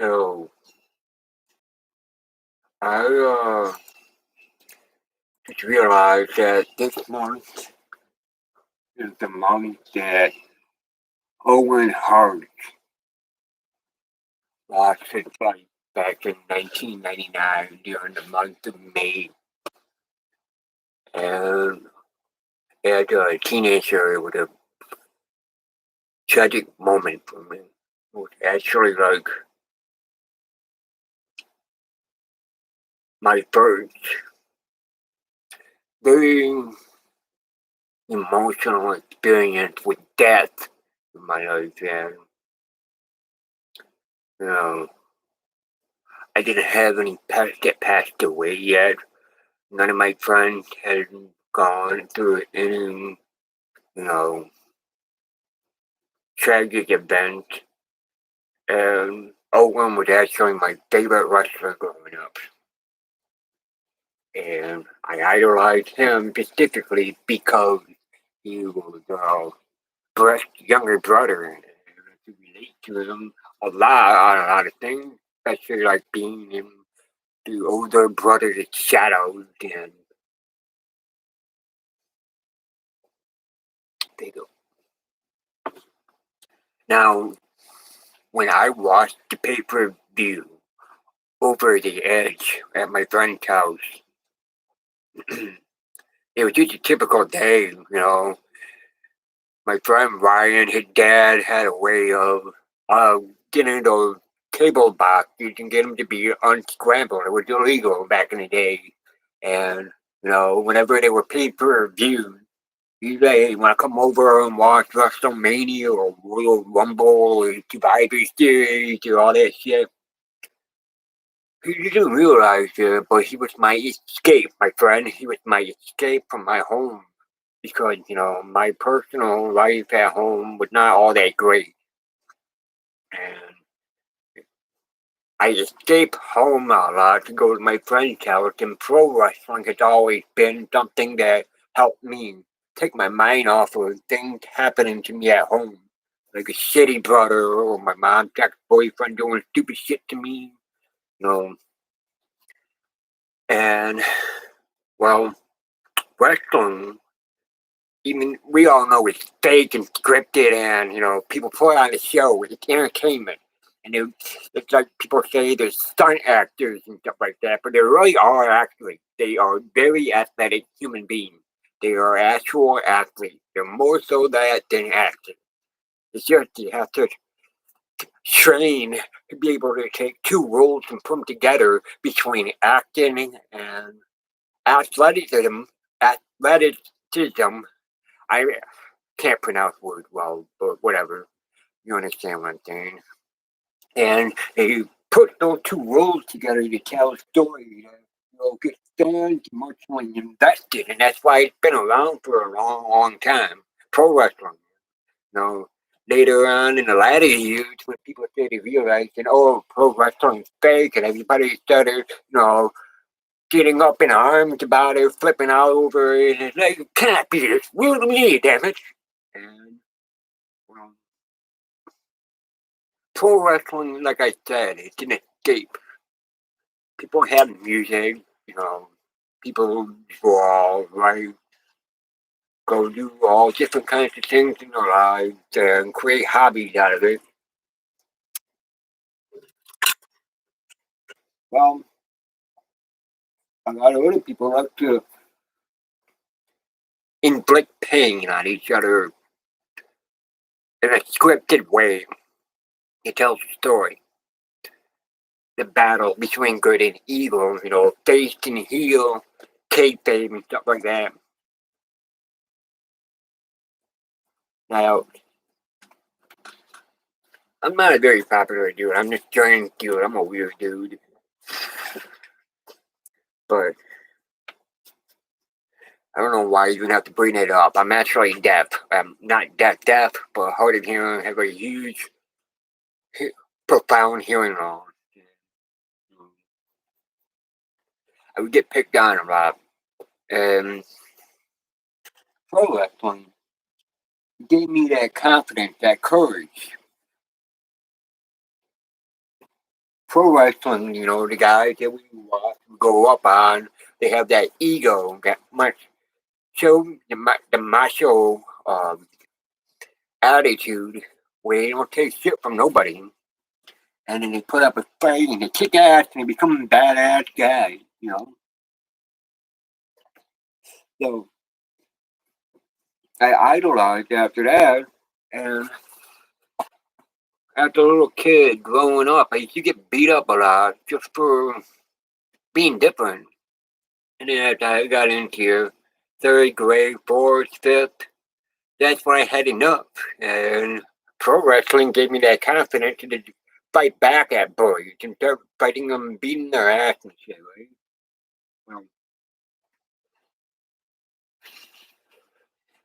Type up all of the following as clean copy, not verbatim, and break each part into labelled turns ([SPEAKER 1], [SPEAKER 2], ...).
[SPEAKER 1] So I just realized that this month is the month that Owen Hart lost his life back in 1999 during the month of May. And as a teenager, it was a tragic moment for me. It was actually like my first very emotional experience with death in my life. And, you know, I didn't have any pets that passed away yet. None of my friends had gone through any, know, tragic event. And Owen was actually my favorite wrestler growing up. And I idolized him specifically because he was Brett's younger brother. And I could relate to him on a lot of things, especially like being in the older brother's shadows. And they go. Now, when I watched the pay-per-view over the edge at my friend's house, it was just a typical day, My friend Ryan, his dad had a way of getting those cable boxes and get them to be unscrambled. It was illegal back in the day. And, whenever they were pay-per-view, he's like, hey, you want to come over and watch WrestleMania or Royal Rumble or Survivor Series or all that shit? He didn't realize it, but he was my escape, my friend. He was my escape from my home because, my personal life at home was not all that great. And I escape home a lot to go to my friend's house, and pro wrestling has always been something that helped me take my mind off of things happening to me at home. Like a shitty brother or my mom's ex-boyfriend doing stupid shit to me, you know. And, well, wrestling, even we all know it's fake and scripted, and people put on the show. It's entertainment, and it's like people say they're stunt actors and stuff like that, but they really are actually. They are very athletic human beings. They are actual athletes. They're more so that than actors. It's just you have to train to be able to take two roles and put them together between acting and athleticism. Athleticism. I can't pronounce words well, but whatever. You understand what I'm saying. And they put those two roles together to tell a story that get fans emotionally invested, and that's why it's been around for a long, long time. Pro wrestling. You know, Later on in the latter years, when people started realizing, oh, pro wrestling's fake, and everybody started, getting up in arms about it, flipping out over it, and it's like, it can't be this real to me, damn it. And well, pro wrestling, like I said, it's an escape. People have music, people draw, write, go do all different kinds of things in their lives and create hobbies out of it. Well, a lot of other people like to inflict pain on each other in a scripted way. It tells a story. The battle between good and evil, face and heel, kayfabe and stuff like that. Now, I'm not a very popular dude. I'm just giant dude. I'm a weird dude. But I don't know why you even have to bring it up. I'm actually deaf. I'm not deaf, but hard of hearing. Have a huge, profound hearing loss. I would get picked on a lot. And pro wrestling gave me that confidence, that courage. pro wrestling, the guys that we watch, go up on, they have that ego, that much show the macho attitude where they don't take shit from nobody, and then they put up a fight and they kick ass and they become badass guys. So I idolized after that, and as a little kid growing up, I used to get beat up a lot just for being different. And then as I got into third grade, fourth, fifth, that's when I had enough. And pro wrestling gave me that confidence to fight back at bullies and start fighting them, beating their ass and shit, right? Well,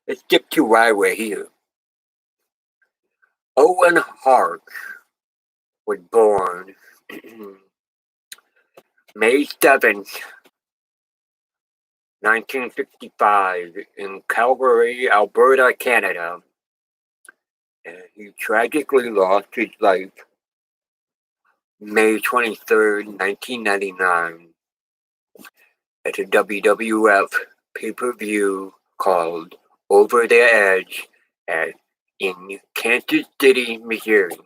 [SPEAKER 1] let's get to why we're here. Owen Hart was born May 7th, 1965, in Calgary, Alberta, Canada. And he tragically lost his life May 23rd, 1999, at a WWF pay-per-view called Over the Edge in Kansas City, Missouri.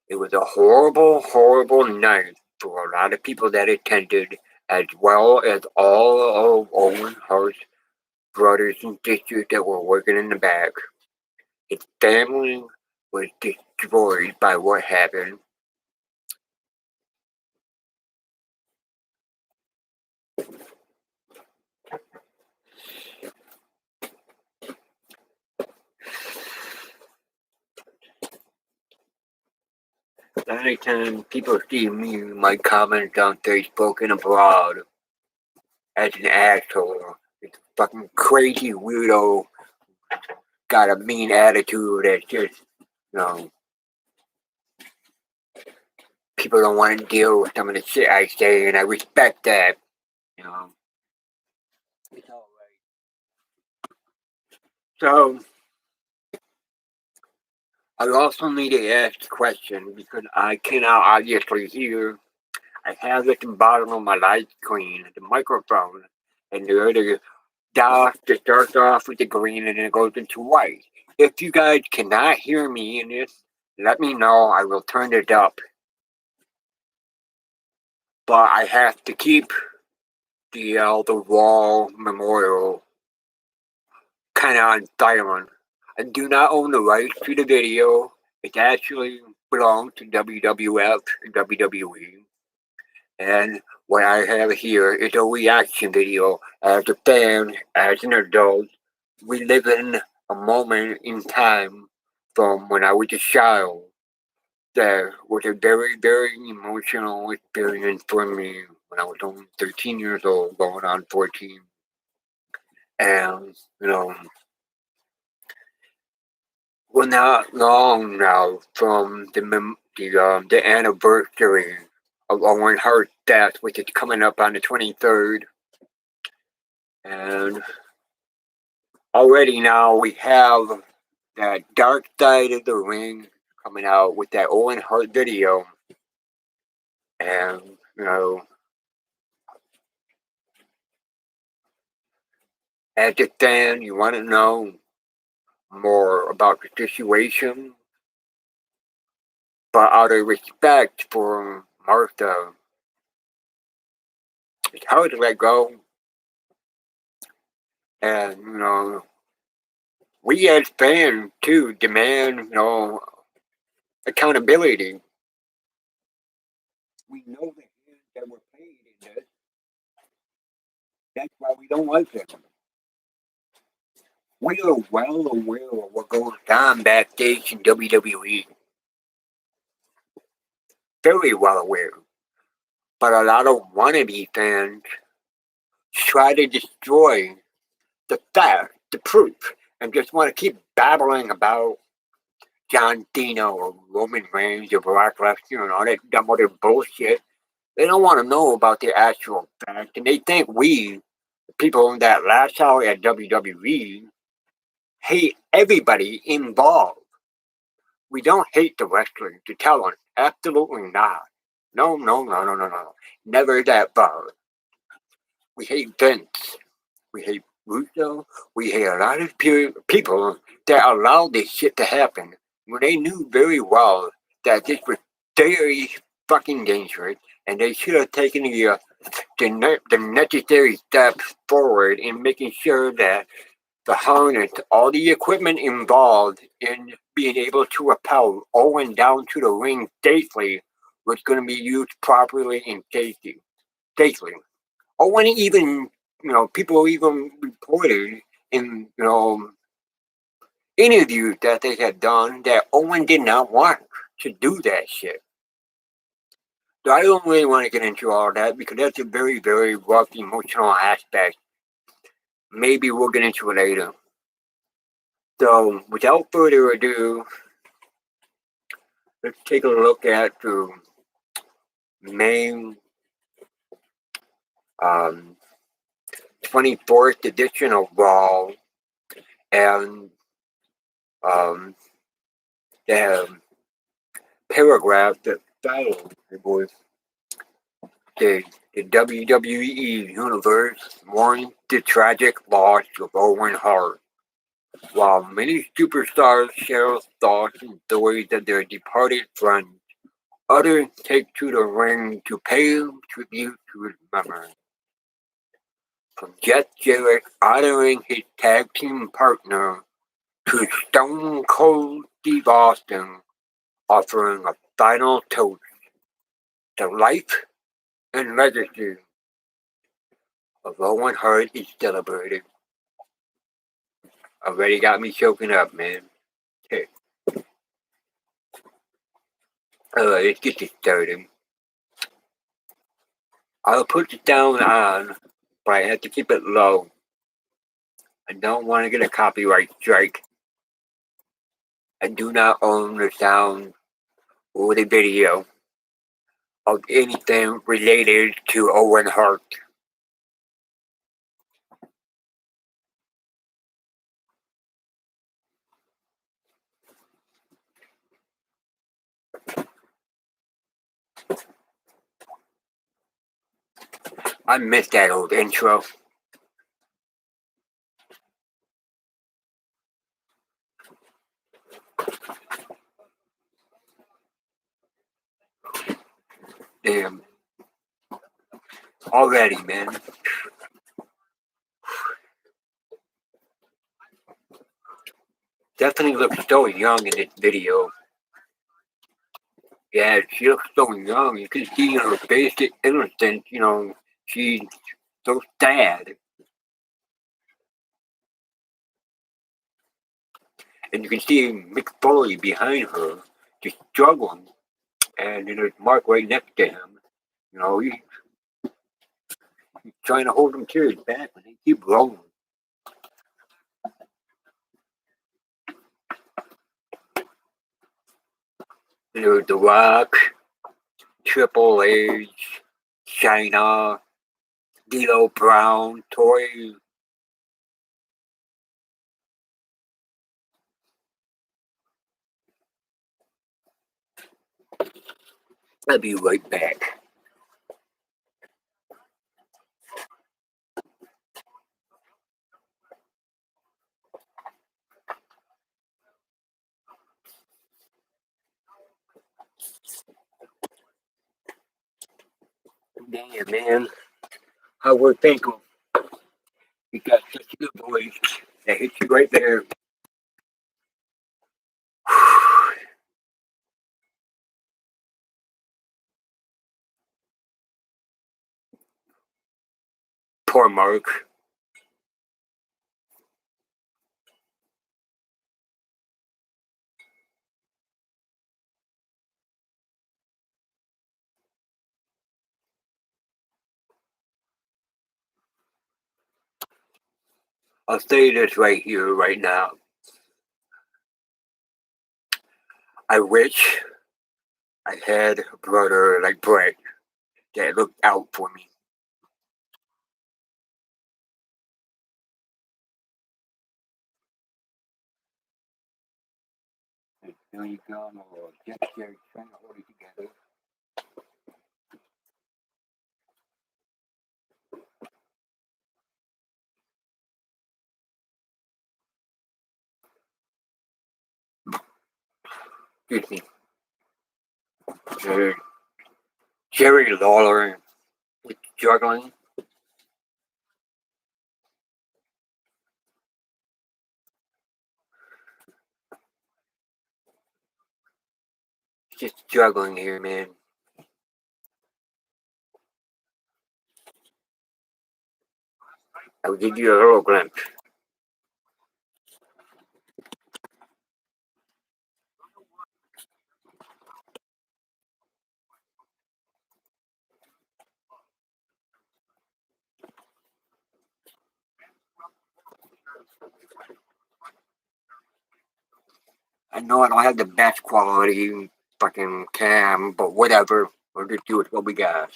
[SPEAKER 1] It was a horrible, horrible night for a lot of people that attended, as well as all of Owen Hart's brothers and sisters that were working in the back. His family was destroyed by what happened. Anytime people see me, my comments on Facebook and abroad as an asshole, it's a fucking crazy weirdo, got a mean attitude that's just, you know, people don't want to deal with some of the shit I say, and I respect that, you know. It's alright. So, I also need to ask the question because I cannot obviously hear. I have at the bottom of my light screen, the microphone, and the dot that starts off with the green and then it goes into white. If you guys cannot hear me in this, let me know. I will turn it up. But I have to keep the wall memorial kind of on silent. I do not own the rights to the video. It actually belongs to WWF and WWE. And what I have here is a reaction video as a fan, as an adult. We live in a moment in time from when I was a child that was a very, very emotional experience for me when I was only 13 years old, going on 14. And, we're not long now from the anniversary of Owen Hart's death, which is coming up on the 23rd. And already now we have that Dark Side of the Ring coming out with that Owen Hart video. And, as a fan, you want to know more about the situation. But out of respect for Martha, it's hard to let go. And, we as fans too demand, accountability. We know the hands that were paid in this. That's why we don't like them. We are well aware of what goes on backstage in WWE. Very well aware. But a lot of wannabe fans try to destroy the fact, the proof, and just want to keep babbling about John Cena or Roman Reigns or Brock Lesnar and all that dumb other bullshit. They don't want to know about the actual fact, and they think we, the people that lash out at WWE, hate everybody involved. We don't hate the wrestling to tell them. Absolutely not. No, no, no, no, no, no. Never that far. We hate Vince. We hate Russo. We hate a lot of people that allowed this shit to happen when they knew very well that this was very fucking dangerous, and they should have taken the necessary steps forward in making sure that the harness, all the equipment involved in being able to rappel Owen down to the ring safely was going to be used properly and safely. Owen even, people even reported in, interviews that they had done that Owen did not want to do that shit. So I don't really want to get into all that because that's a very, very rough emotional aspect. Maybe we'll get into it later. So without further ado, let's take a look at the main 24th edition of Raw and the paragraph that followed, was the WWE Universe mourns the tragic loss of Owen Hart. While many superstars share thoughts and stories of their departed friends, others take to the ring to pay tribute to his memory. From Jeff Jarrett honoring his tag team partner to Stone Cold Steve Austin offering a final toast to life and legacy of Owen Hart is celebrated. Already got me choking up, man. Okay. Let's get this started. I'll put the sound on, but I have to keep it low. I don't want to get a copyright strike. I do not own the sound or the video of anything related to Owen Hart. I miss that old intro. Damn. Already, man. Definitely looks so young in this video. Yeah, she looks so young. You can see in her face the innocence, she's so sad. And you can see Mick Foley behind her, just struggling. And there's Mark right next to him. He's trying to hold them to his back, and they keep rolling. There's The Rock, Triple H, China, D'Lo Brown, Toy. I'll be right back. Damn, man. How we're thankful. You got such a good voice that hits you right there. Poor Mark. I'll say this right here, right now. I wish I had a brother like Brett that looked out for me. There you go, or just there trying to hold it together. Excuse me. Jerry, Jerry Lawler is struggling. Just struggling here, man. I will give you a little glimpse. I know I don't have the best quality fucking cam, but whatever. We'll just do with what we got.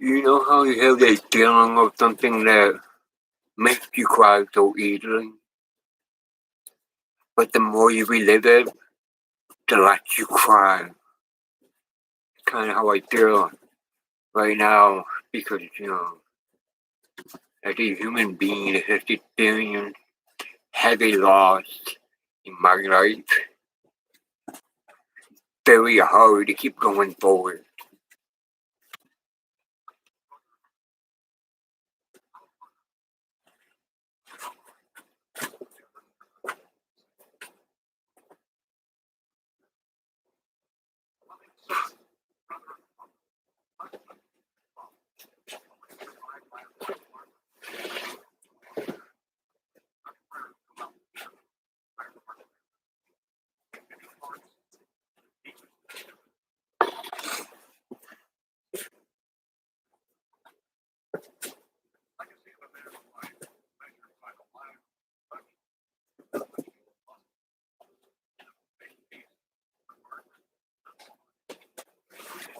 [SPEAKER 1] You know how you have that feeling of something that makes you cry so easily? But the more you relive it, the less you cry. It's kind of how I feel right now because, as a human being that has experienced heavy loss in my life, very hard to keep going forward.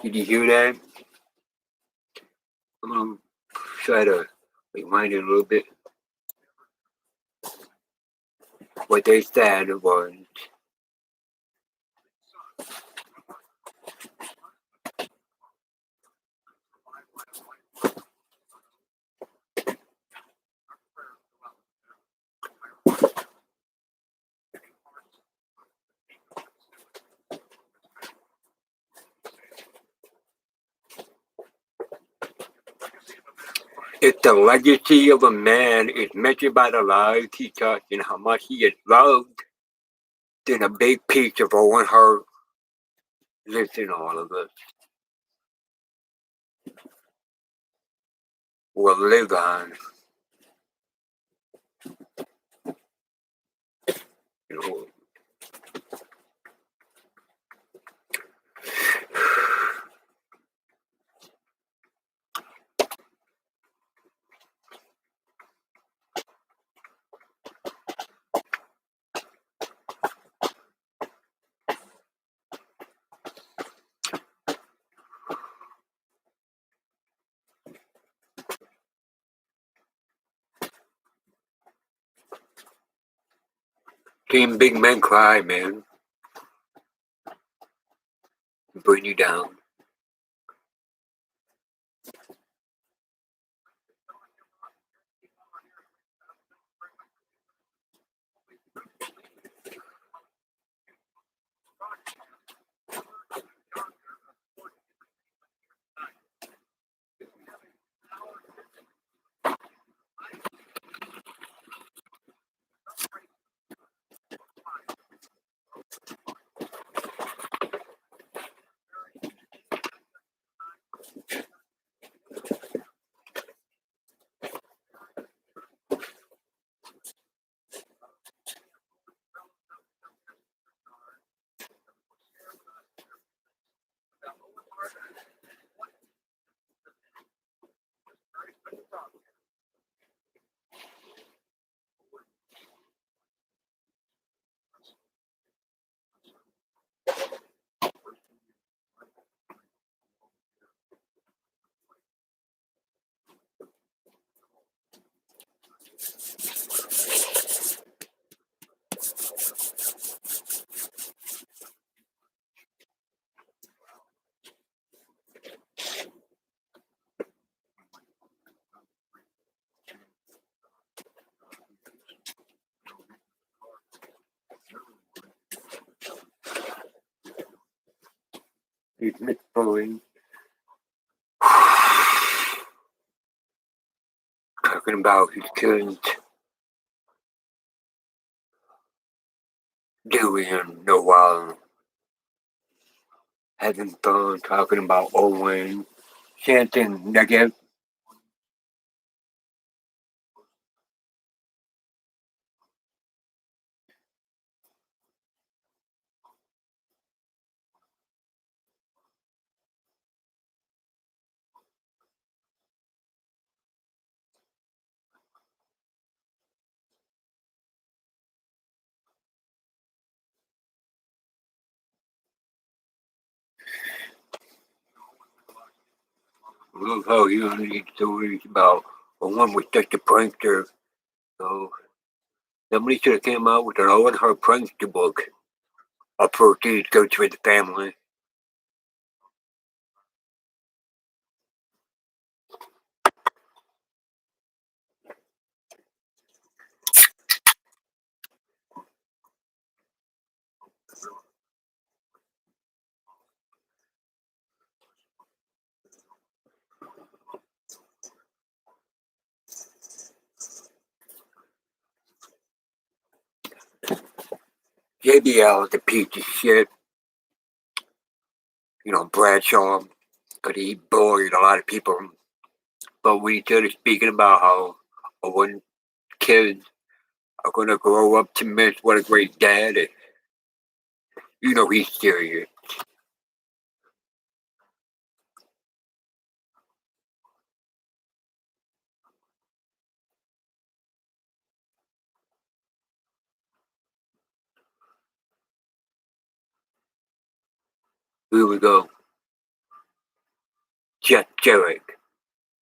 [SPEAKER 1] Did you hear that? I'm gonna try to rewind it a little bit. What they said was, if the legacy of a man is measured by the lives he touched and how much he is loved, then a big piece of Owen Hart lives in all of us. Will live on. You know, seeing big men cry, man, bring you down. He's misquoting. Talking about his kids doing no while having fun, talking about Owen, chanting negative. Look how you need stories about Owen was just a prankster. So somebody should have came out with an Owen Hart prankster book. Our proceeds go to the family. JBL is a piece of shit. Bradshaw, but he bullied a lot of people. But we started speaking about how Owen kids are going to grow up to miss what a great dad is. He's serious. Here we go. Jeff Jarrett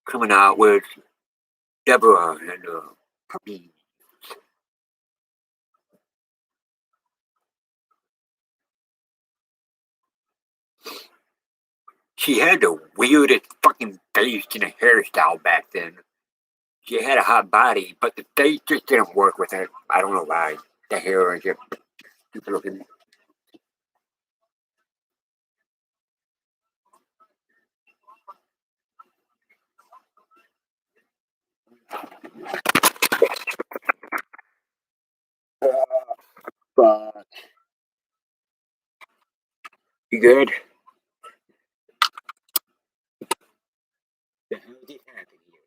[SPEAKER 1] coming out with Deborah and puppy. She had the weirdest fucking face and a hairstyle back then. She had a hot body, but the face just didn't work with it. I don't know why. The hair is just stupid looking. Fuck. You good? The hell did happen here?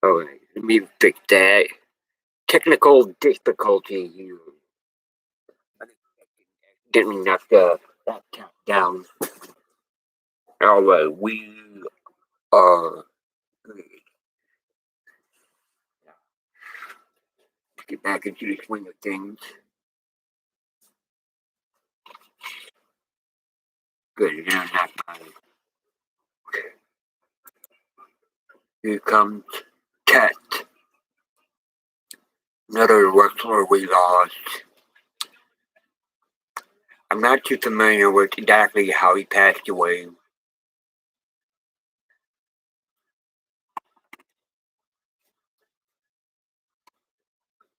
[SPEAKER 1] Oh, let me fix that. Technical difficulty. You didn't knock the laptop down. Alright, we are good. Get back into the swing of things. Good, now not mine. Here comes Cat. Another wrestler we lost. I'm not too familiar with exactly how he passed away.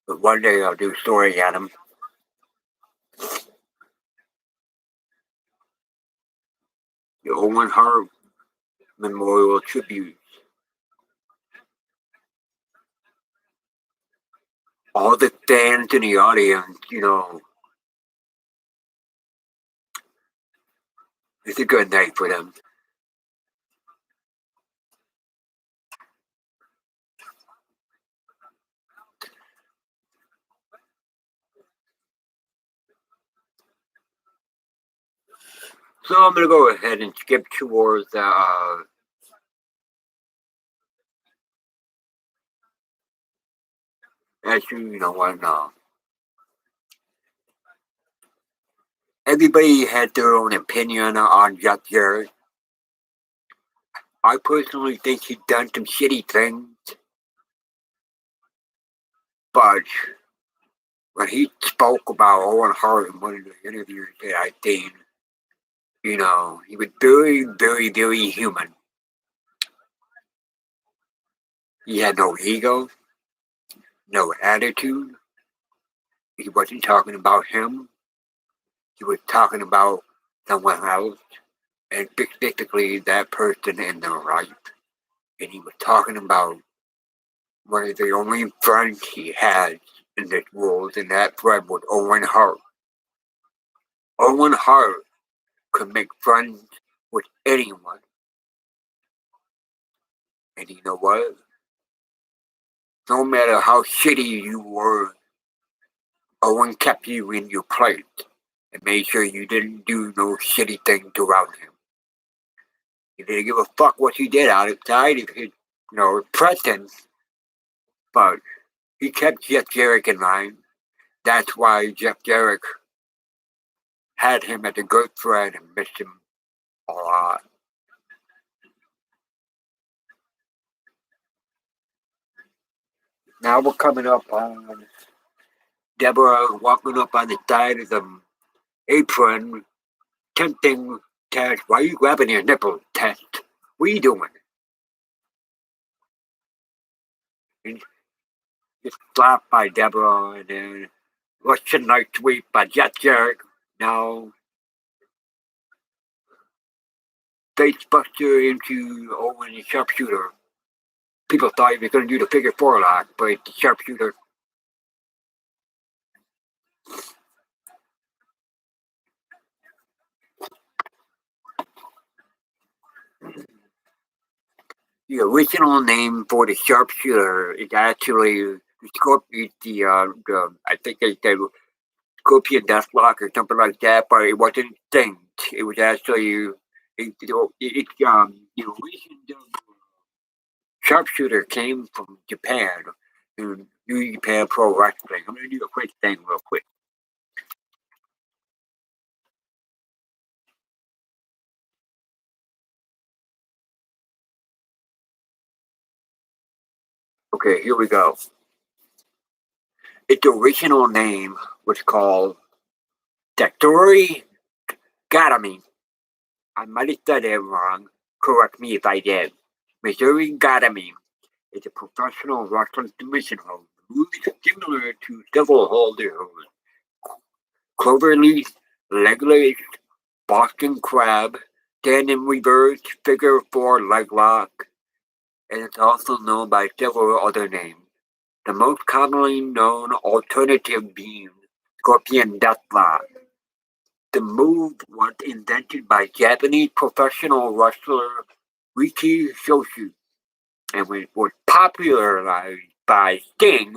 [SPEAKER 1] But one day I'll do a story on him. The Owen Hart Memorial Tribute. All the fans in the audience, it's a good night for them. So I'm gonna go ahead and skip towards actually, you know what? No. Everybody had their own opinion on Jeff Jarrett. I personally think he's done some shitty things, but when he spoke about Owen Hart in one of the interviews that I've seen, he was very, very, very human. He had no ego, no attitude. He wasn't talking about him. He was talking about someone else, and basically that person in their life. And he was talking about one of the only friends he had in this world, and that friend was Owen Hart. Owen Hart could make friends with anyone, and you know what? No matter how shitty you were, Owen kept you in your place and made sure you didn't do no shitty things around him. He didn't give a fuck what you did outside of his, presence, but he kept Jeff Jarrett in mind. That's why Jeff Jarrett had him as a good friend and missed him a lot. Now we're coming up on Deborah walking up on the side of the apron, tempting Tess. Why are you grabbing your nipple, Tess? What are you doing? And just slapped by Deborah, and then Russian night sweep by Jeff Jarrett. Now facebuster into Owen the sharpshooter. People thought he was going to do the figure four lock, but the sharpshooter. The original name for the sharpshooter is actually the scorpion. I think they said Scorpion Deathlock or something like that, but it wasn't synced. It was actually the original sharpshooter came from Japan, New Japan Pro Wrestling. I'm gonna do a quick thing real quick. Okay, here we go. Its original name was called Dactori Gatami. I might have said it wrong. Correct me if I did. Missouri Gatami is a professional wrestling submission hold, movie similar to Devil Holder hold. Cloverleaf, legless, Boston Crab, stand-in reverse, figure four leg lock, and it's also known by several other names. The most commonly known alternative being Scorpion Deathlock. The move was invented by Japanese professional wrestler Riki Shoshi and was popularized by Sting,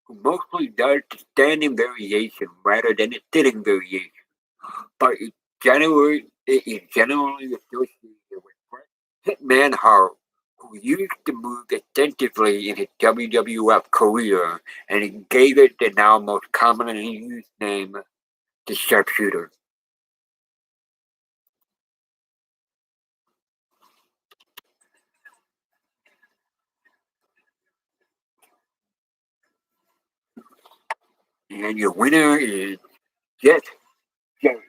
[SPEAKER 1] who mostly does the standing variation rather than the sitting variation. But it is generally associated with Hitman Hart, who used the move extensively in his WWF career, and he gave it the now most commonly used name, the Sharpshooter. And your winner is Jeff Jarrett.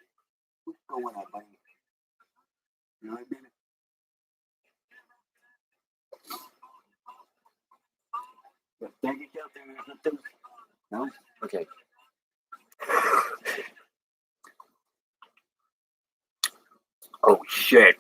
[SPEAKER 1] What's going on, buddy? You know what I mean? Thank you, or something? No? Okay. Oh, shit.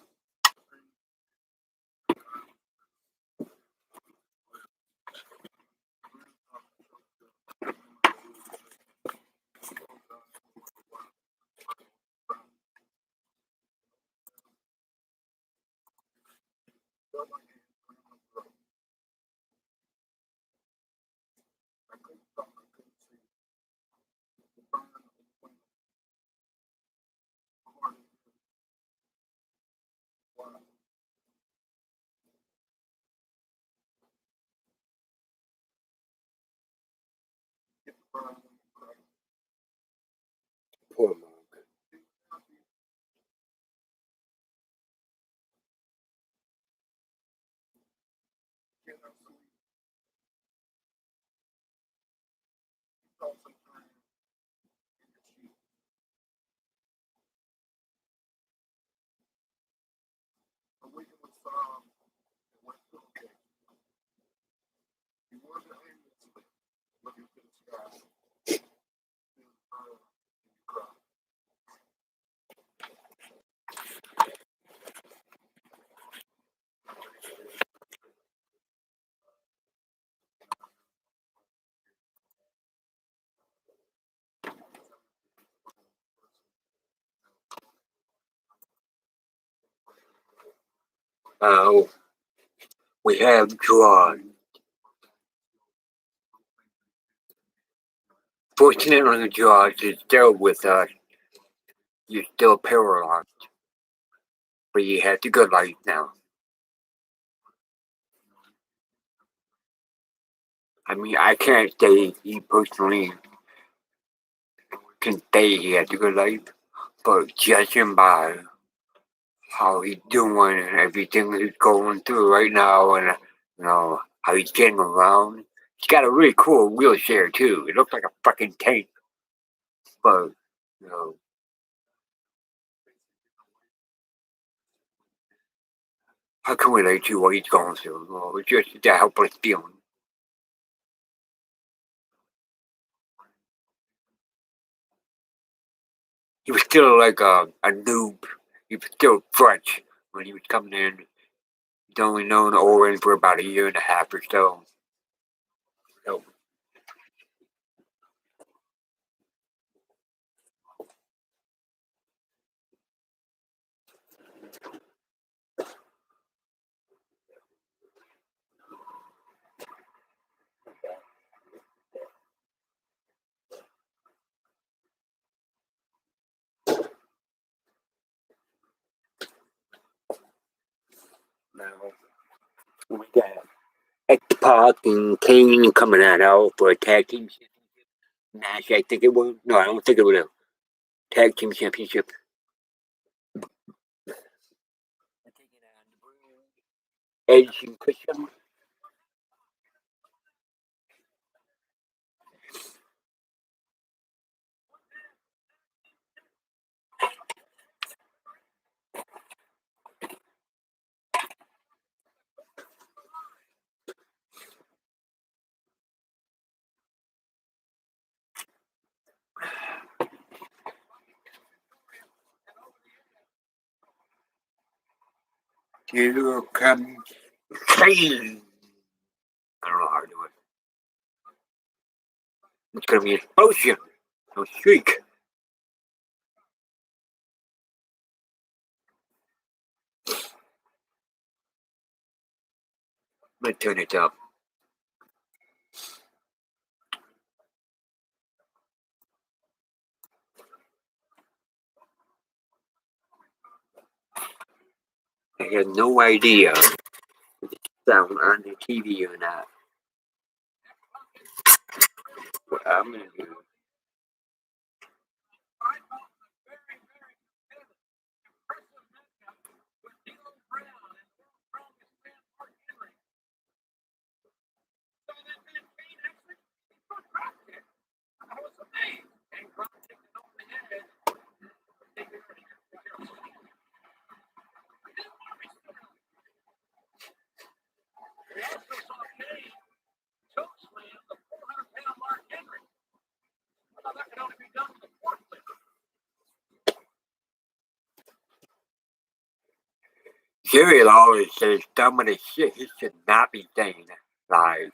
[SPEAKER 1] Poor Mark. Uh, we have drawn. Fortunately, the jaws is still with us. You're still paralyzed, but you have the good life now. I mean, I can't say he personally can say he had the good life, but judging by how he's doing and everything he's going through right now, and how he's getting around, he's got a really cool wheelchair too. It looks like a fucking tank, but you know, how can we relate to what he's going through? Well, it's just that helpless feeling. He was still like a noob. He was still fresh when he was coming in. He'd only known Owen for about a year and a half or so. So now we got X-Pac and Kane coming out for a tag team match. I think it was. No, I don't think it was a tag team championship. Edge and Christian. Here comes Kane. I don't know how to do it. It's gonna be an explosion. No streak. I'm gonna turn it up. I had no idea if it's sound on the TV or not. What I'm gonna do. Jerry always says some of the shit he should not be saying live.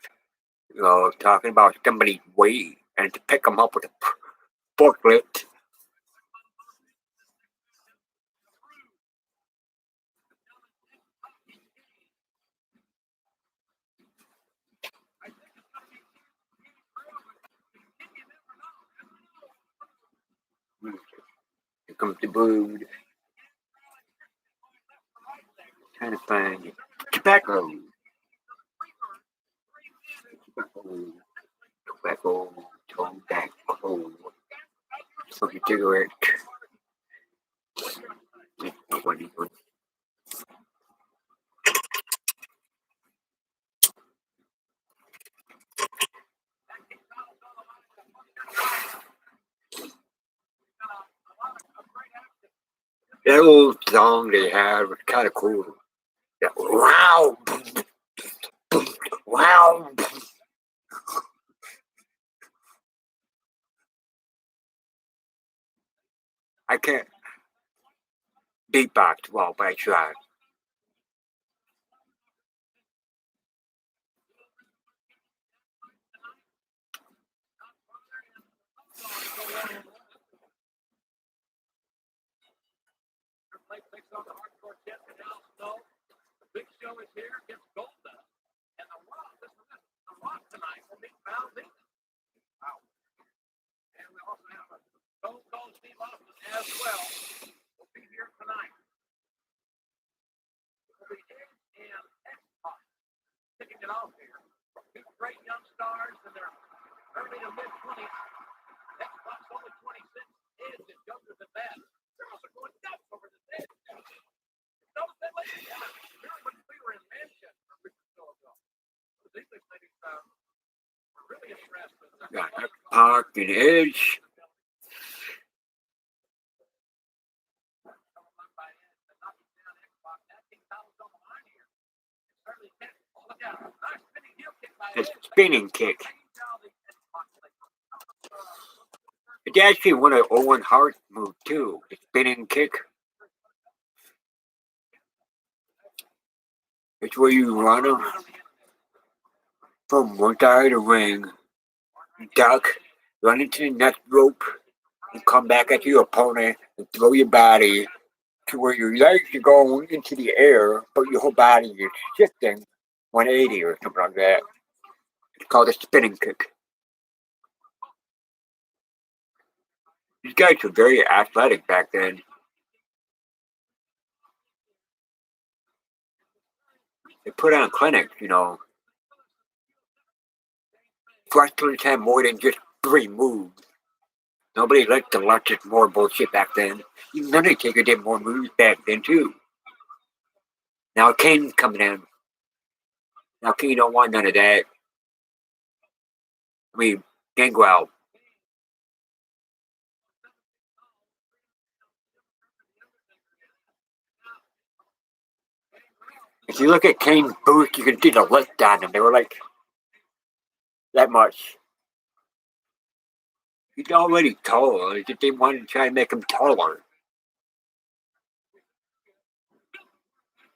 [SPEAKER 1] Talking about somebody's weight and to pick them up with a forklift. Here comes the brood. Trying to find it. Tobacco. Tobacco. Tobacco. Tobacco. Smoke a cigarette. Nobody. That old song they had was kind of cool. Yeah, wow. Wow. I can't beatbox well, but I tried. Got Hart and Edge. The spinning kick. It's actually one of Owen Hart's moves too. The spinning kick. It's where you run them from one side of the ring, duck, run into the next rope, and come back at your opponent and throw your body to where your legs are going into the air, but your whole body is shifting 180 or something like that. It's called a spinning kick. These guys were very athletic back then. They put on clinics, Wrestlers had more than just 3 moves. Nobody liked to watch this more bullshit back then. Even Undertaker did more moves back then too. Now Kane's coming in. Now Kane don't want none of that. I mean, Gangrel. If you look at Kane's boots, you can see the lift on them. They were like that much. He's already tall. They just didn't want to try and make him taller.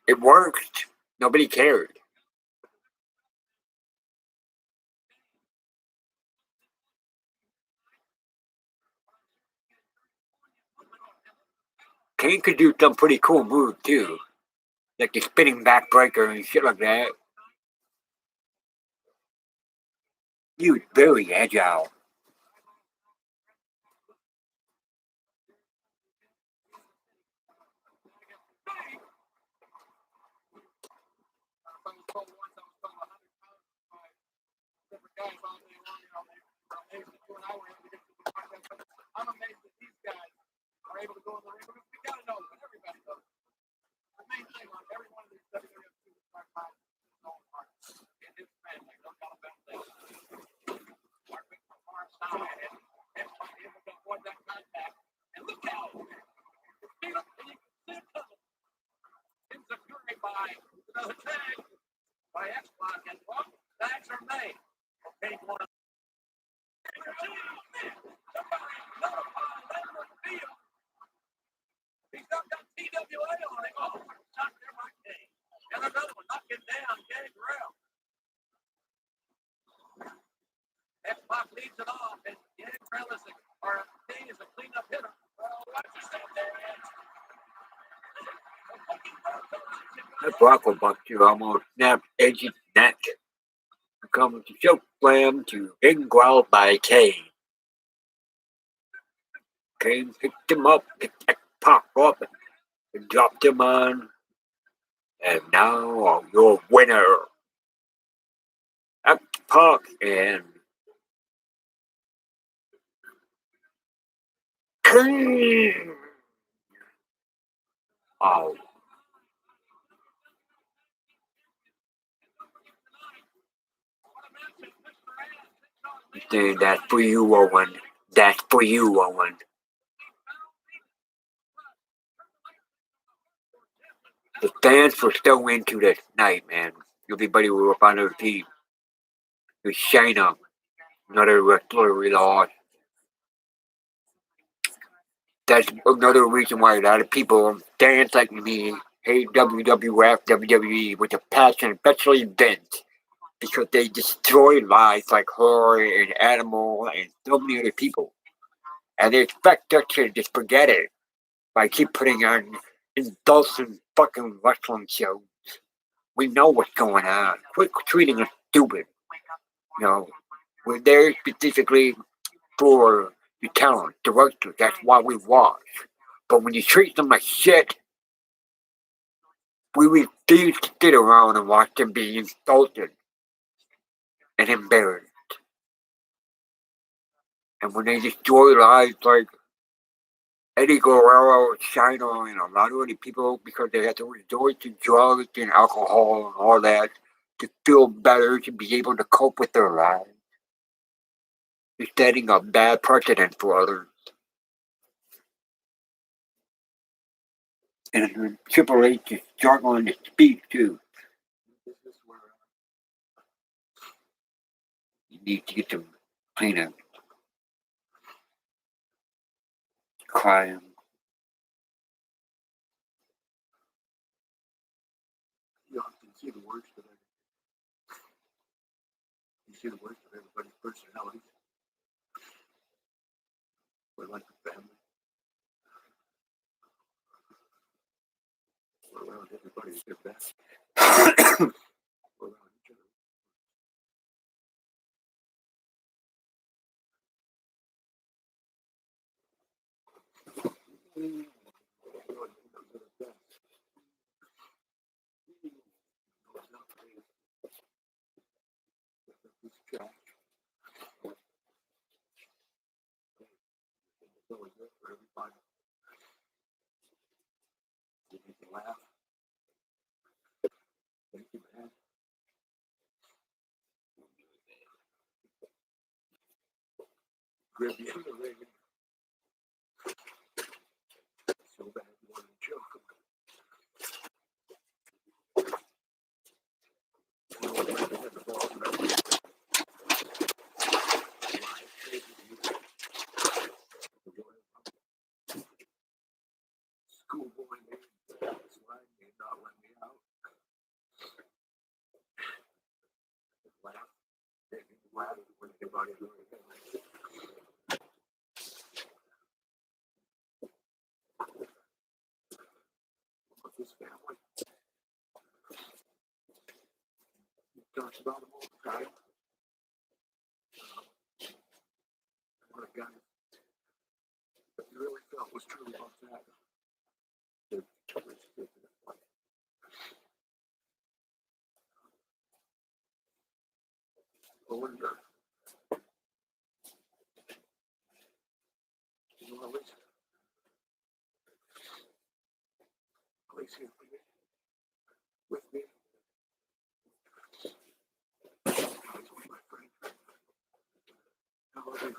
[SPEAKER 1] It worked. Nobody cared. Kane could do some pretty cool moves too. Like the spinning backbreaker and shit like that. He was very agile. That block will bust you almost snap Edge's neck. Comes to choke slam to Gangrel by Kane. Kane picked him up, picked Pac up, and dropped him on. And now your winner, Pac and Kane. Oh. Saying that's for you, Owen. That's for you, Owen. The fans were so into this night, man. Everybody was up on their feet. It was Shayna, another wrestler we lost. That's another reason why a lot of people dance like me, hate WWF, WWE with a passion, especially Vince, because they destroy lives like her and Animal and so many other people. And they expect us to just forget it by keep putting on indulgent fucking wrestling shows. We know what's going on. Quit treating us stupid. You know, we're there specifically for the talent, directors. That's why we watch. But when you treat them like shit, we refuse to sit around and watch them be insulted and embarrassed. And when they destroy lives like Eddie Guerrero, China, and a lot of other people because they have to resort to drugs and alcohol and all that to feel better, to be able to cope with their lives. You're setting a bad precedent for others. And Triple H is struggling to speak too. This is where you need to get some cleanup. Crying. You often see the worst of it. You see the worst of everybody's personality. We're like a family. We're around everybody to get best. We're around each other. Laugh. Thank you, man. Grab the end of the ring. So bad you want to choke him. Schoolboy man, that's why they not let me out. Laugh. They laugh when everybody doing it. This family. Talks about them all the time. What a guy that you really felt was true about that. Owen, you know, at least here with me. He's my friend. How about you?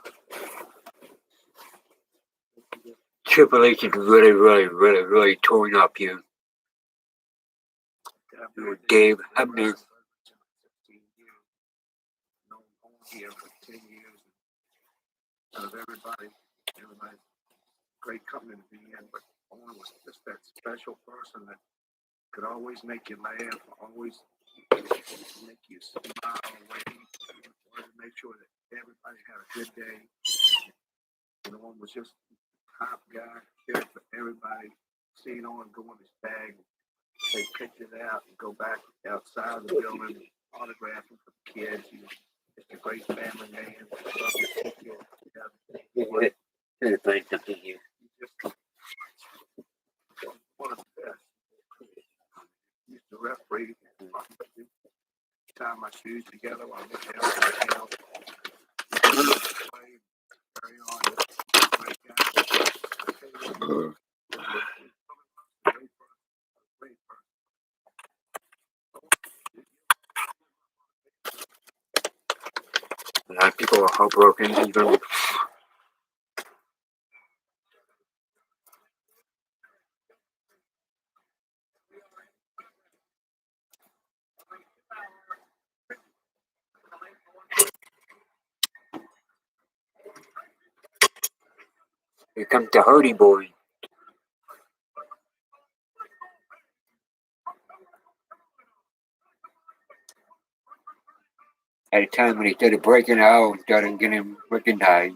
[SPEAKER 1] Triple H is really torn up here. Dave Hebner. Known Owen here for 10 years. Out of everybody, great company to be in, but Owen was just that special person that could always make you laugh, always make you smile, wave, wanted to make sure that everybody had a good day. And Owen was just top guy, there for everybody. Seeing Owen go in his bag, take pictures out, and go back outside the building, autograph them for the kids. He was just a great family man. Love to take care of everything. Here's something here. He's just one of the best. He used to referee. Tie my shoes together while I get down to the house. Carry on. Great guy. A lot of people are heartbroken. Even here comes the Hardy Boy. At a time when he started breaking out and started getting recognized.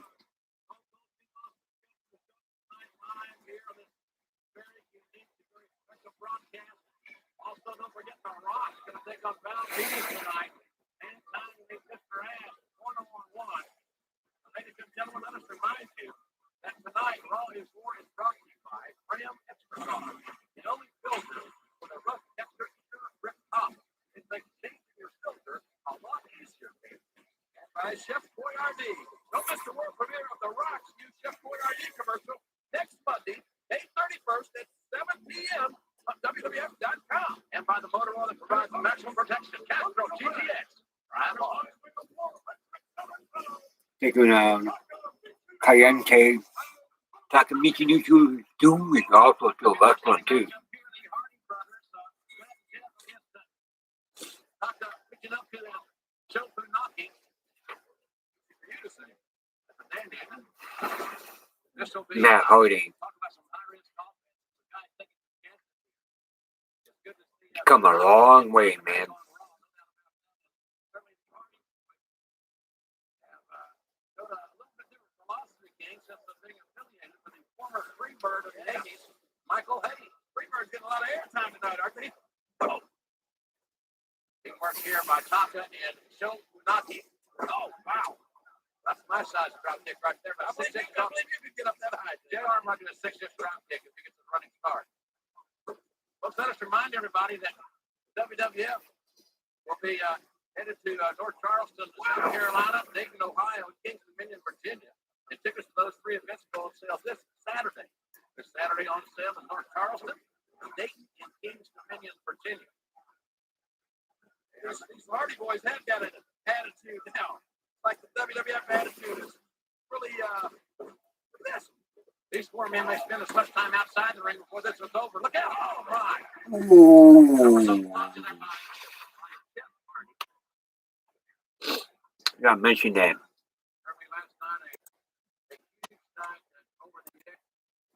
[SPEAKER 1] Taking Cayenne, Takamichi Nuchu Do is also still wrestling too. Matt Hardy. Come a long way, man.
[SPEAKER 2] WWF will be headed to North Charleston, South Carolina, Dayton, Ohio, and Kingston, Dominion, Virginia. And tickets to those three events go on sale this Saturday. This Saturday on sale in North Charleston, Dayton, and Kingston, Dominion, Virginia. These Hardy boys have got an attitude now. Like the WWF attitude is really, this. These four men may spend as much time outside the ring before this is over. Look out! Oh, my!
[SPEAKER 1] Ooh. I mentioned that.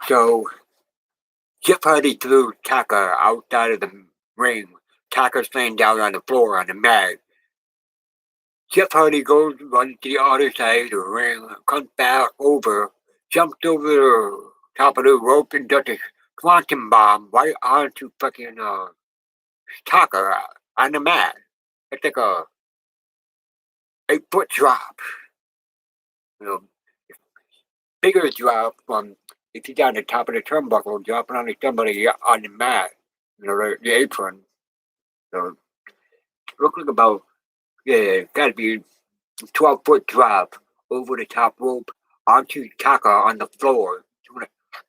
[SPEAKER 1] So, Jeff Hardy threw Taka outside of the ring. Taka's laying down on the floor on the mat. Jeff Hardy goes, runs to the other side of the ring, comes back over, jumps over the top of the rope and does a quantum bomb right onto fucking Taka on the mat. It's like a 8-foot drop. You know, bigger drop from if you're down the top of the turnbuckle, dropping on somebody on the mat, you know, the apron. So, look like about, gotta be 12-foot drop over the top rope onto Taka on the floor.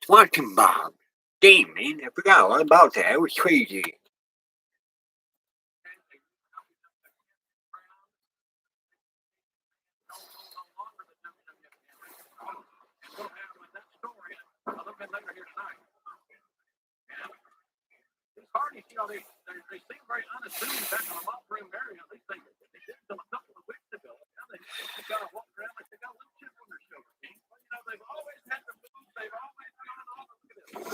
[SPEAKER 1] Quantum bomb. Damn, man, I forgot all about that. It was crazy.
[SPEAKER 2] Hardy, you know, they seem very unassuming back in the locker room area. At least they did until a couple of weeks ago. Now they got to walk around like they got a little chip on their shoulder. But, you know, they've always had the moves. They've always gone off. Look at this.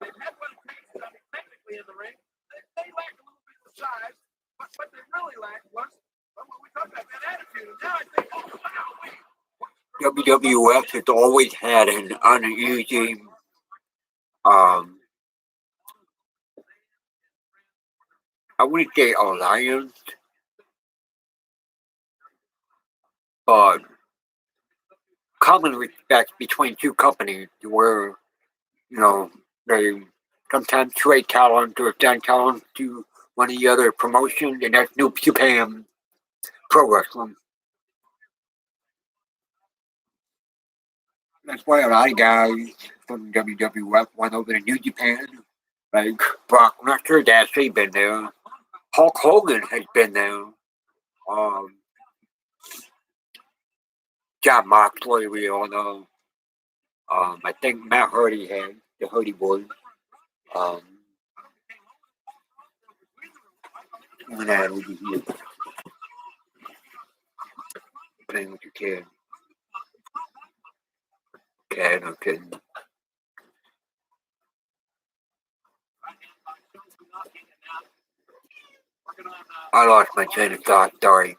[SPEAKER 2] They've had what it takes, I mean, technically in the ring. They lack a little bit of size, but what they really lacked was, well, when we talk about that attitude, and now I think, oh, wow, wait.
[SPEAKER 1] WWF has always had an uneasy, I wouldn't say alliance, but common respect between two companies where, you know, they sometimes trade talent or send talent to one of the other promotions, and that's New Japan Pro Wrestling. That's why a lot of guys from WWF went over to New Japan, like Brock Lesnar, that's actually been there. Hulk Hogan has been there. John Moxley, we all know. I think Matt Hardy had the Hardy Boys. And that over here. Playing with your kid. Okay, no kidding. I lost my train of thought, sorry.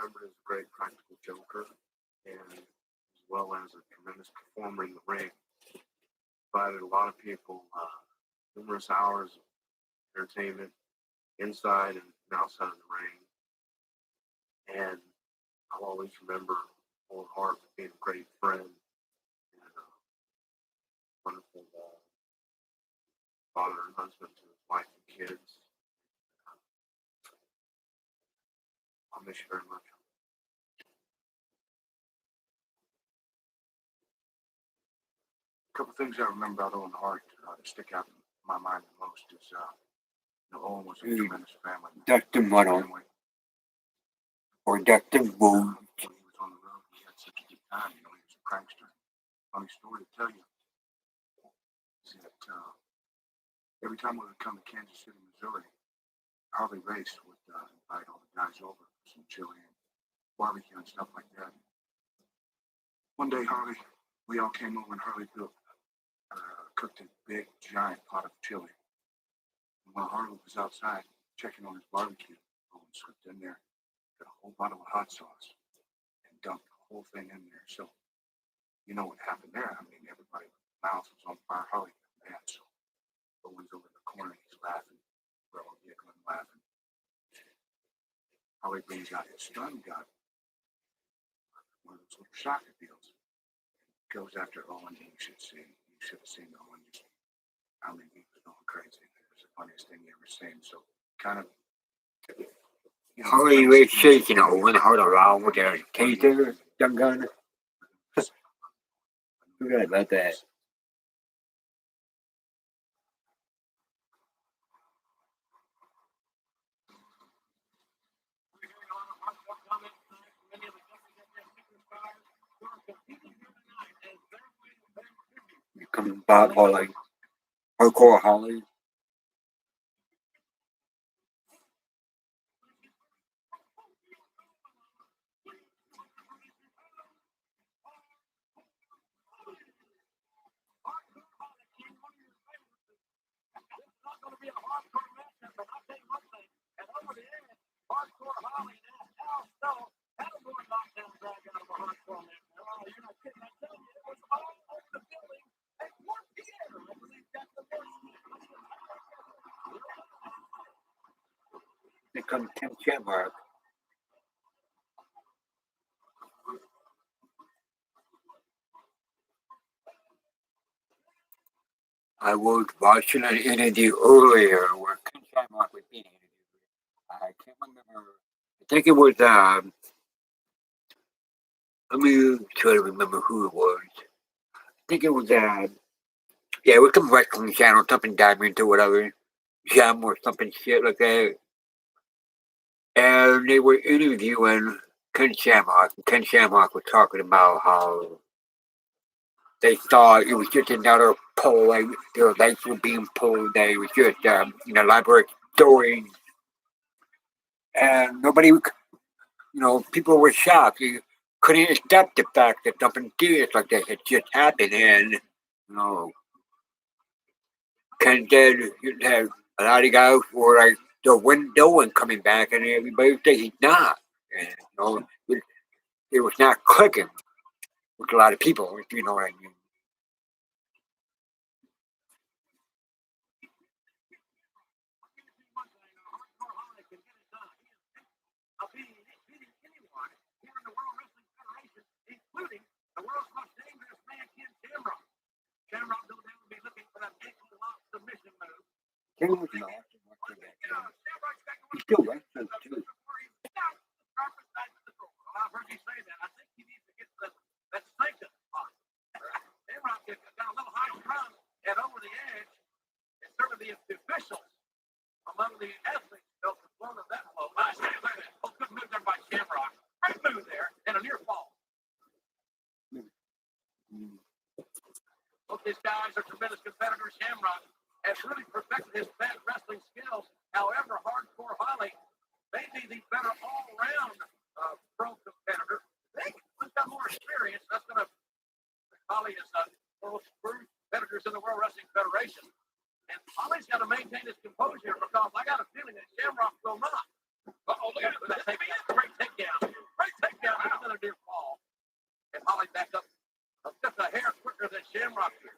[SPEAKER 2] remembered as a great practical joker and as well as a tremendous performer in the ring. Provided a lot of people numerous hours of entertainment inside and outside of the ring. And I'll always remember old Hart being a great friend and a wonderful father and husband to his wife and kids. I'll miss you very much. A couple things I remember about Owen Hart that stick out in my mind the most is Owen was a tremendous family.
[SPEAKER 1] Dustin Muddle. Or Dustin Wood.
[SPEAKER 2] When he was on the road, he had such a good time. He was a prankster. Funny story to tell you is that every time we would come to Kansas City, Missouri, Harley Race would invite all the guys over for some chili and barbecue and stuff like that. One day, we all came over and Harley cooked a big, giant pot of chili. And while Harley was outside checking on his barbecue, Owen slipped in there, got a whole bottle of hot sauce, and dumped the whole thing in there. So, you know what happened there. I mean, everybody's mouth was on fire. Harley got mad, so Owen's over in the corner, he's laughing. We're all giggling, laughing. Harley brings out his stun gun, one of those little shocker deals. Goes after Owen, and you should have seen Owen. I mean, he was going crazy. It was the funniest thing you ever seen. So, kind of.
[SPEAKER 1] Harley was shaking Owen Hart around with their taser gun. Forgot about that. Come Bob Holly. Hardcore Holly. They come Tim Shamrock. I was watching an interview earlier where Tim Shamrock was being interviewed. I can't remember. I think it was, let me try to remember who it was. I think it was, yeah, it was some wrestling channel, something Diamond or whatever. Jam or something shit like that. And they were interviewing Ken Shamrock. And Ken Shamrock was talking about how they thought it was just another poll. Like, their legs were being pulled. They was just, elaborate stories. And nobody, people were shocked. You couldn't accept the fact that something serious like that had just happened. And, Ken said you had a lot of guys were like, the window and coming back, and everybody said he's not. And, it was not clicking with a lot of people, if you know what I mean. Ken was an awesome wrestler back then. He still wrestles too.
[SPEAKER 2] I've heard you say that. I think he needs to get that second spot. Shamrock got a little high run and over the edge. And certainly the officials among the athletes felt the blow of that blow. I say that. Oh, good move there by Shamrock. Great move there and a near fall. Both these guys are tremendous competitors. Shamrock has really perfected his bad wrestling skills. However, Hardcore Holly may be the better all-round pro competitor. They got more experience. That's going to Holly is one of the most competitors in the World Wrestling Federation. And Holly's got to maintain his composure because I got a feeling that Shamrock will not. Uh-oh, look at that. Great takedown. Holly back up just a hair quicker than Shamrock did.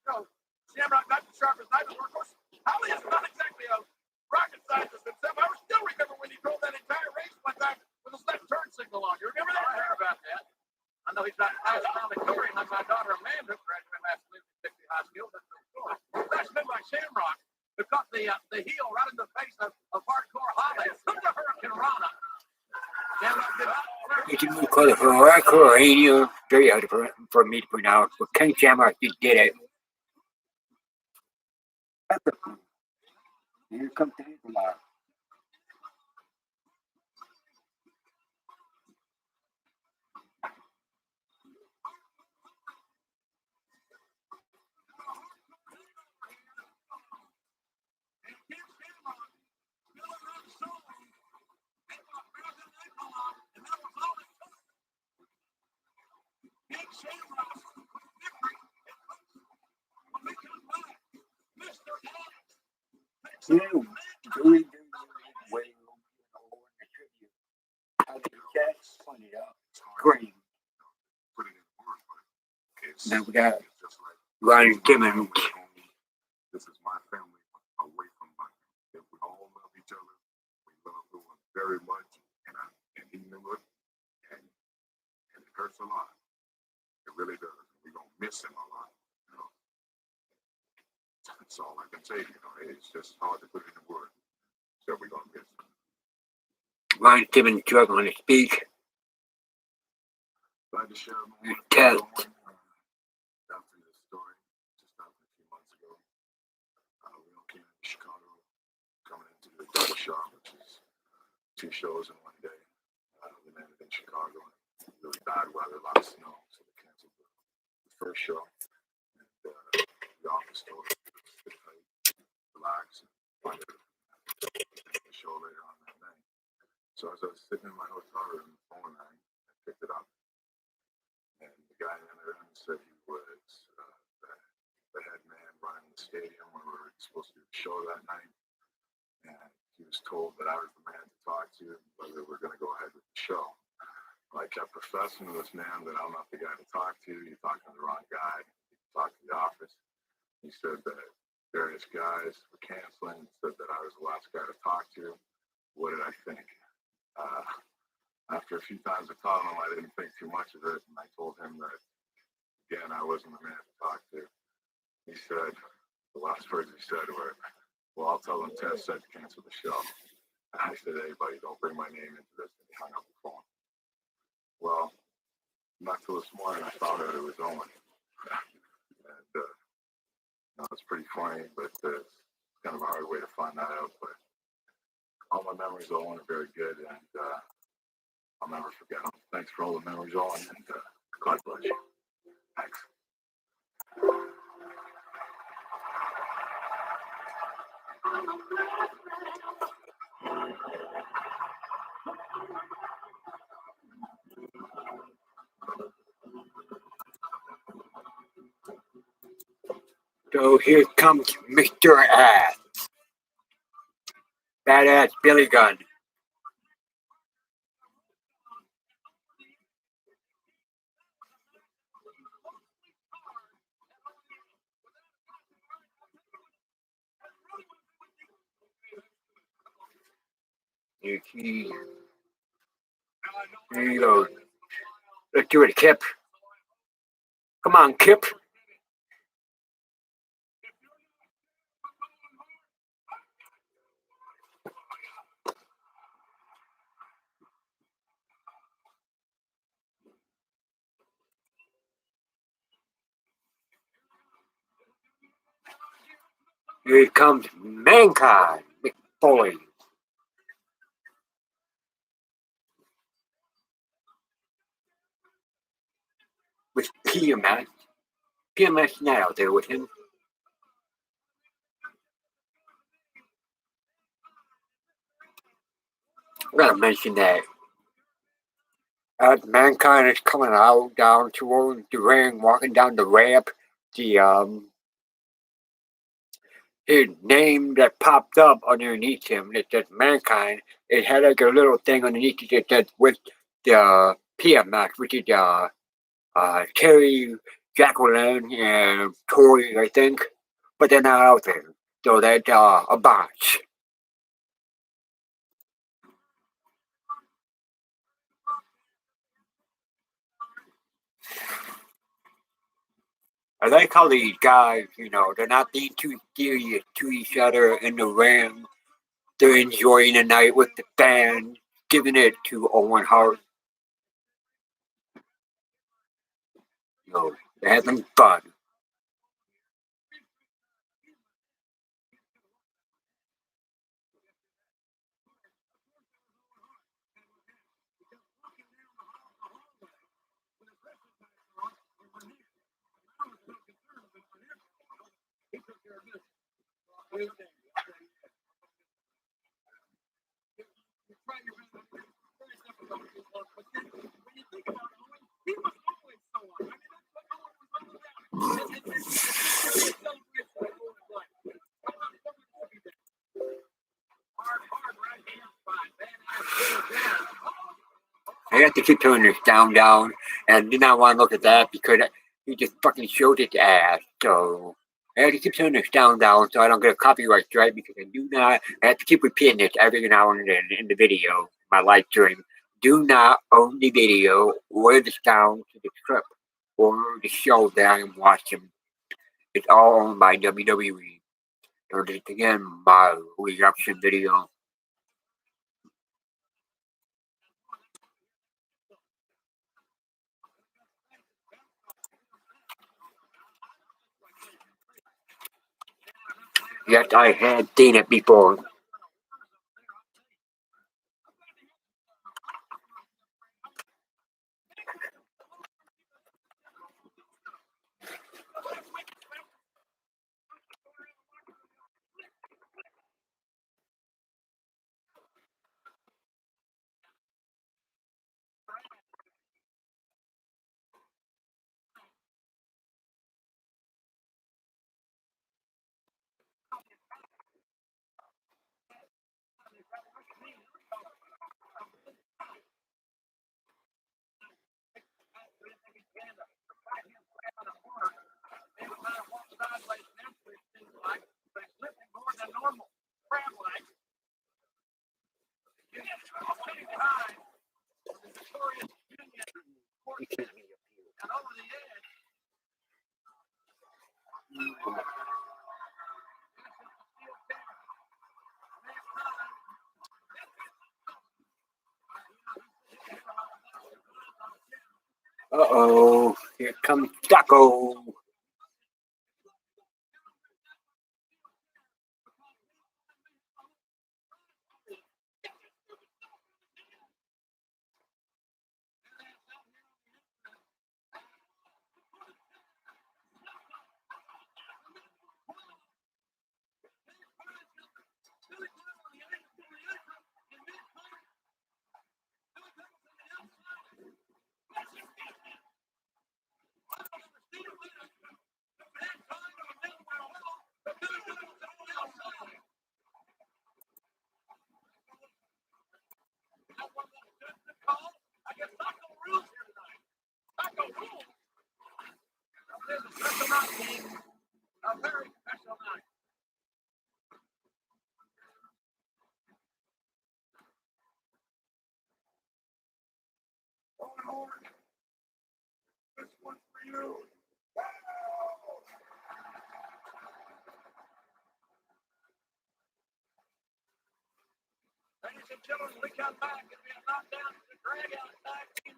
[SPEAKER 2] So Shamrock not as sharp as I was. Of course, Holly is not exactly a rocket scientist himself. I still remember when he drove that entire race one time with a left turn signal on. You remember that? I heard about that. I know he's not as valedictorian like my daughter Amanda, who graduated last week from Dixie High School. That's no story. That's been by Shamrock who caught the heel right in the face of hardcore Holly. Took the Hurricane Rana. Shamrock did not.
[SPEAKER 1] You can call it Hurricane, very hard for me to pronounce, but King Shamrock just did it. Here comes the Nicolai. Really way how the cats pointed out. Green. Now we got Ryan Timmons.
[SPEAKER 3] This is my family away from my family. We all love each other. We love Owen very much, and he knew it, and it hurts a lot. It really does. We're gonna miss him a lot. You know, that's all I can say. You know, it's just hard to put it in words. So we're gonna miss him.
[SPEAKER 1] Ryan Timmons struggling to speak.
[SPEAKER 3] Glad to share more.
[SPEAKER 1] Tell.
[SPEAKER 3] After this story, just happened a few months ago. We all came to Chicago, coming into the double shot, which is 2 shows in one day. We landed in Chicago, and really bad weather, a lot of snow, so they canceled the first show. And the office told us to sit tight, relax, and find the show later on that night. So as I was sitting in my hotel room, the phone rang, I picked it up. And the guy on the other end said he was the head man running the stadium where we were supposed to do the show that night. And he was told that I was the man to talk to, whether we're going to go ahead with the show. Well, I kept professing to this man that I'm not the guy to talk to. You're talking to the wrong guy. You talk to the office. He said that various guys were canceling. He said that I was the last guy to talk to. What did I think? After a few times I told him I didn't think too much of it, and I told him that, again, I wasn't the man to talk to. He said, the last words he said were, well, I'll tell them Tess said to cancel the show. And I said, hey, buddy, don't bring my name into this. And he hung up the phone. Well, not till this morning I found out it was Owen. And it's pretty funny, but it's kind of a hard way to find that out. But all my memories of Owen are very good, and I'll never forget them. Thanks for all the memories, Owen, and God bless you. Thanks.
[SPEAKER 1] So here comes Mr. Ass. Badass Billy Gunn. Here you go. Let's do it, Kip. Come on, Kip. Here comes Mankind, McFoley. With PMS. PMS now there with him. I gotta mention that as Mankind is coming out down towards the ring, walking down the ramp, his name that popped up underneath him that says Mankind, it had like a little thing underneath it that said with the PMX, which is Terry, Jacqueline, and Tori, I think, but they're not out there. So that's a botch. I like how these guys, they're not being too serious to each other in the ring. They're enjoying the night with the fans, giving it to Owen Hart. They're having fun. I have to keep turning this down, and I did not want to look at that because he just fucking showed his ass. So I have to keep turning this down, so I don't get a copyright strike because I have to keep repeating this every now and then in the video, my live stream. Do not own the video or the sound to the clip or the show that I am watching. It's all owned by WWE. So this again, my reaction video. Yes, I had seen it before. Uh-oh, here comes Taco.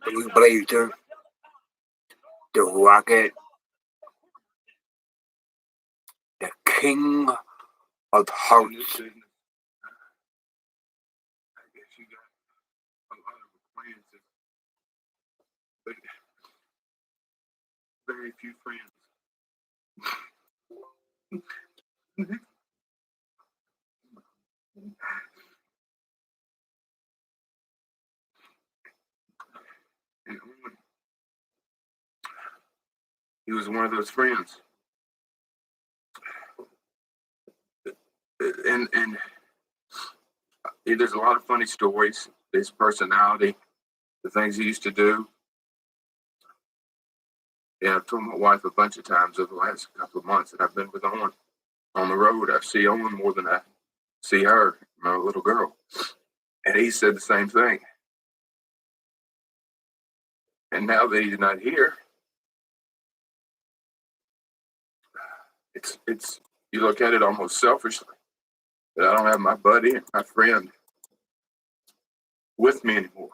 [SPEAKER 1] Blue Blazer, the Rocket, the King of Hearts.
[SPEAKER 3] I guess you got a lot of acquaintances, but very few friends. And Owen, he was one of those friends. And there's a lot of funny stories. His personality, the things he used to do. Yeah, I've told my wife a bunch of times over the last couple of months that I've been with Owen on the road. I see Owen more than I see her, my little girl. And he said the same thing. And now that he's not here, it's you look at it almost selfishly that I don't have my buddy and my friend with me anymore.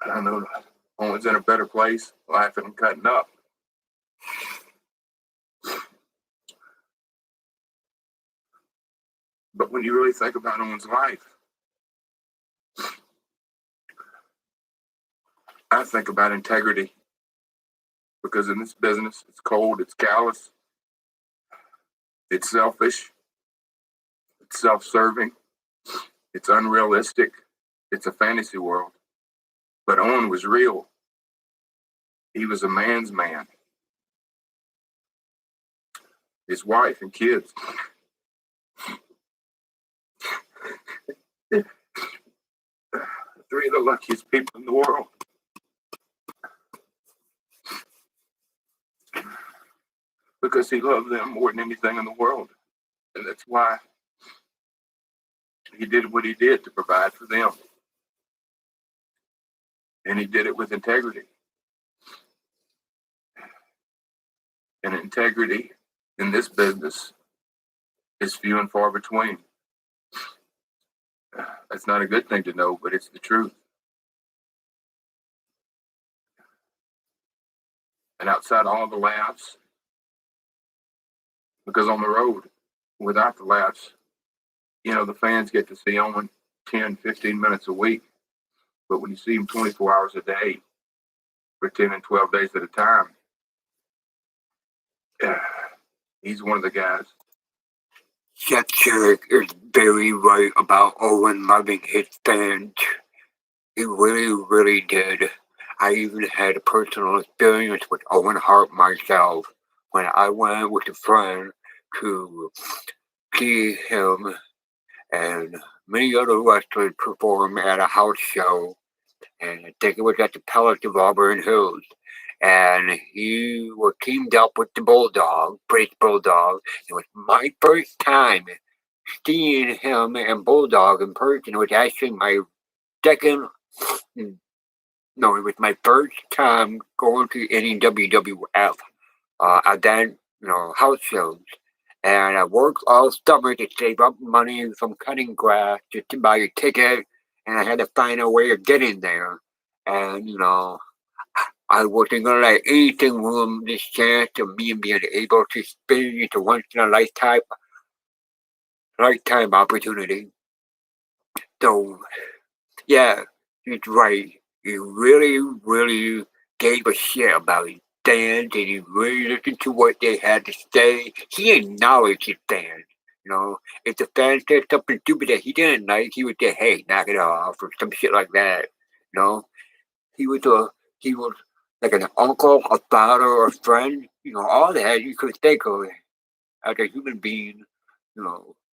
[SPEAKER 3] I know that Owen's in a better place, laughing and cutting up. But when you really think about Owen's life, I think about integrity. Because in this business, it's cold, it's callous, it's selfish, it's self-serving, it's unrealistic, it's a fantasy world. But Owen was real. He was a man's man. His wife and kids. Three of the luckiest people in the world. Because he loved them more than anything in the world. And that's why he did what he did to provide for them. And he did it with integrity. And integrity in this business is few and far between. That's not a good thing to know, but it's the truth. And outside all the laughs, because on the road, without the laughs, the fans get to see Owen 10, 15 minutes a week. But when you see him 24 hours a day for 10 and 12 days at a time, he's one of the guys.
[SPEAKER 1] Chef Cherrick is very right about Owen loving his fans. He really, really did. I even had a personal experience with Owen Hart myself when I went with a friend to see him and many other wrestlers perform at a house show. And I think it was at the Palace of Auburn Hills. And he was teamed up with the Bulldog, British Bulldog. It was my first time seeing him and Bulldog in person. It was actually my second, no, it was my first time going to any WWF event, house shows. And I worked all summer to save up money from cutting grass just to buy a ticket. And I had to find a way of getting there. And, I wasn't going to let anything ruin this chance of me being able to experience a once in a lifetime opportunity. So, yeah, he's right. He really, really gave a shit about his fans and he really listened to what they had to say. He acknowledged his fans. If the fans said something stupid that he didn't like, he would say, "Hey, knock it off," or some shit like that. He was like an uncle, a father, or a friend. All that you could think of as a human being.